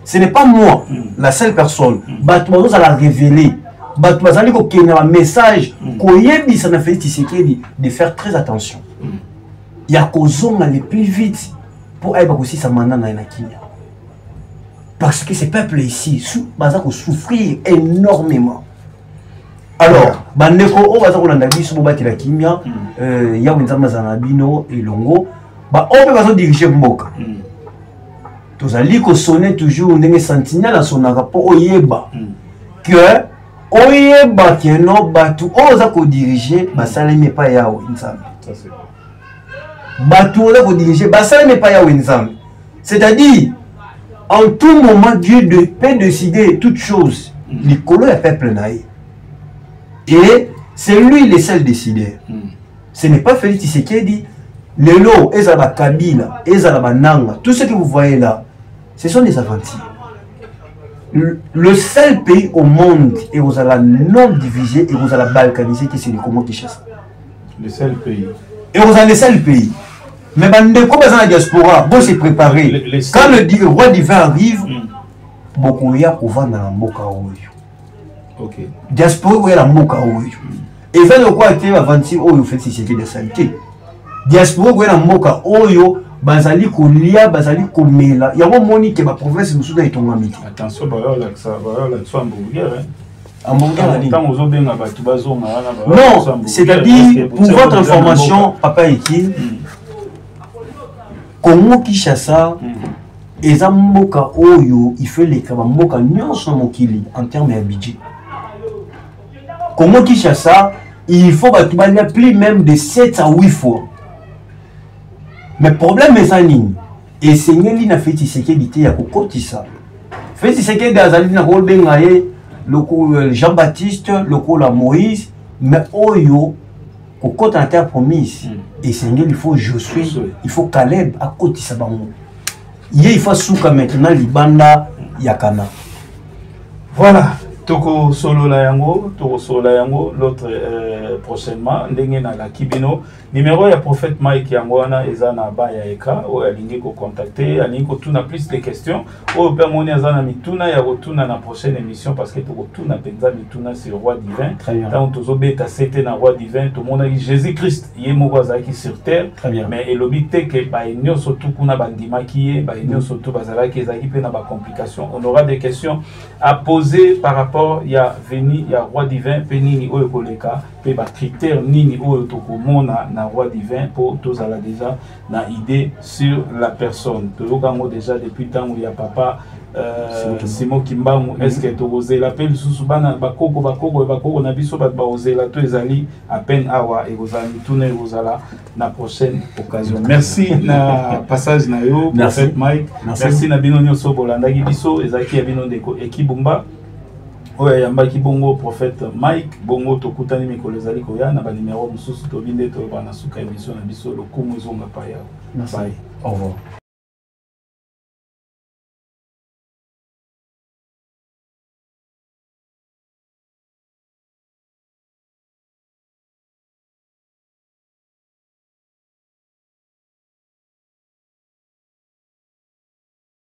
ce n'est pas moi, la seule personne, Batouazos à la révéler. Batouazali ko kenya un message koyebi ça na fait de faire très attention. Il y a kozonga le plus vite pour aider aussi sa manana na Kenya. Parce que ces peuples ici baza ko souffrir énormément. Alors, bandeko o baza ko landa biso bobati la kimia ya wenzama za nabino elongo ba o baza diriger mboka. Tozali ko sonner toujours ndenge sentinelle na son rapport oyeba que oyeba que no batu oza ko diriger basalemi pa yawo nzambe. Ça c'est batu oza ko diriger basalemi pa yawo nzambe. C'est-à-dire en tout moment Dieu peut décider toutes choses. Likolo ya peuple naïe. Et c'est lui le seul décideur. Ce n'est pas Félix Tshisekedi, Lelo, Ezaba Kabila, Ezaba Nanga, tout ce que vous voyez là, ce sont des aventures. Le seul pays au monde et vous allez non diviser et vous allez balkaniser qui c'est le Congo Kinshasa. Le seul pays. Et vous allez le seul pays. Mais quand dans la diaspora, vous se préparer. Quand le roi divin arrive, beaucoup y a pour vendre dans Moka Oyo. Ok. Diaspora où est la Moka Oyo. Et fait le quoi était aventure Oyo fait c'est de santé. Diaspora où est la Moka Oyo. Bazali kolia, bazali komela. Il y a un moni que ma province nous soudain est en amitié. Attention, bah là ça, bah là ça hamburger. Non, c'est-à-dire pour votre information, papa Eki, Congo Kinshasa, eza mboka oyo il fait les mboka nyonso mokili en termes de budget. Congo Kinshasa, il faut battre plus même de 7 à 8 fois. Mais le problème est ça, et c'est ce n'a fait Tshisekedi ya kokotisa. Fait Tshisekedi azali na kolbengaye le Jean-Baptiste, le Moïse, mais oyo Au côté de terre promise, et Seigneur, il faut Josué, il faut Caleb à côté de Sabango. Il faut souka maintenant Libanda Yakana. Voilà. Toko solo la yango, l'autre prochainement, ndenge na la kibino. Numéro ya prophète Mike Yangwana ezana ba ya eka, o alingi ko contacter, alingi ko tuna plus de questions. O permoni azana mituna ya rotuna na prochaine émission parce que toko tuna penza mituna sur roi divin. Tant tozo beta c'était na roi divin, tout monde a Jésus Christ, yemo bazaki sur terre. Mais elobi te que ba enyo surtout kuna bandima kiye, ba enyo surtout bazalaki ezaki pe na ba complications. On aura des questions à poser par rapport il y a veni, il y a roi divin, penini oyo koleka, pe ba critères nini oyo tokomona na roi divin pour tous à la déjà na idée sur la personne. Toyokango déjà depuis temps où il y a papa Simon Kimbangu, est-ce que tu oses l'appel sous bana bakoko na biso ba oser la to ezali à peine awa et vous allez tourner vous allez la prochaine occasion. Merci na passage na yo prophète Mike. Merci na bino nyoso bolandaki biso ezaki ya bino ndeko ekibumba. Oya yambaki bongo prophète Mike bongo tokutani mikolo ezali koya na ba numéro mususu to binde to bana suka émission na biso lokumu zonga pa ya. Bye. Au revoir.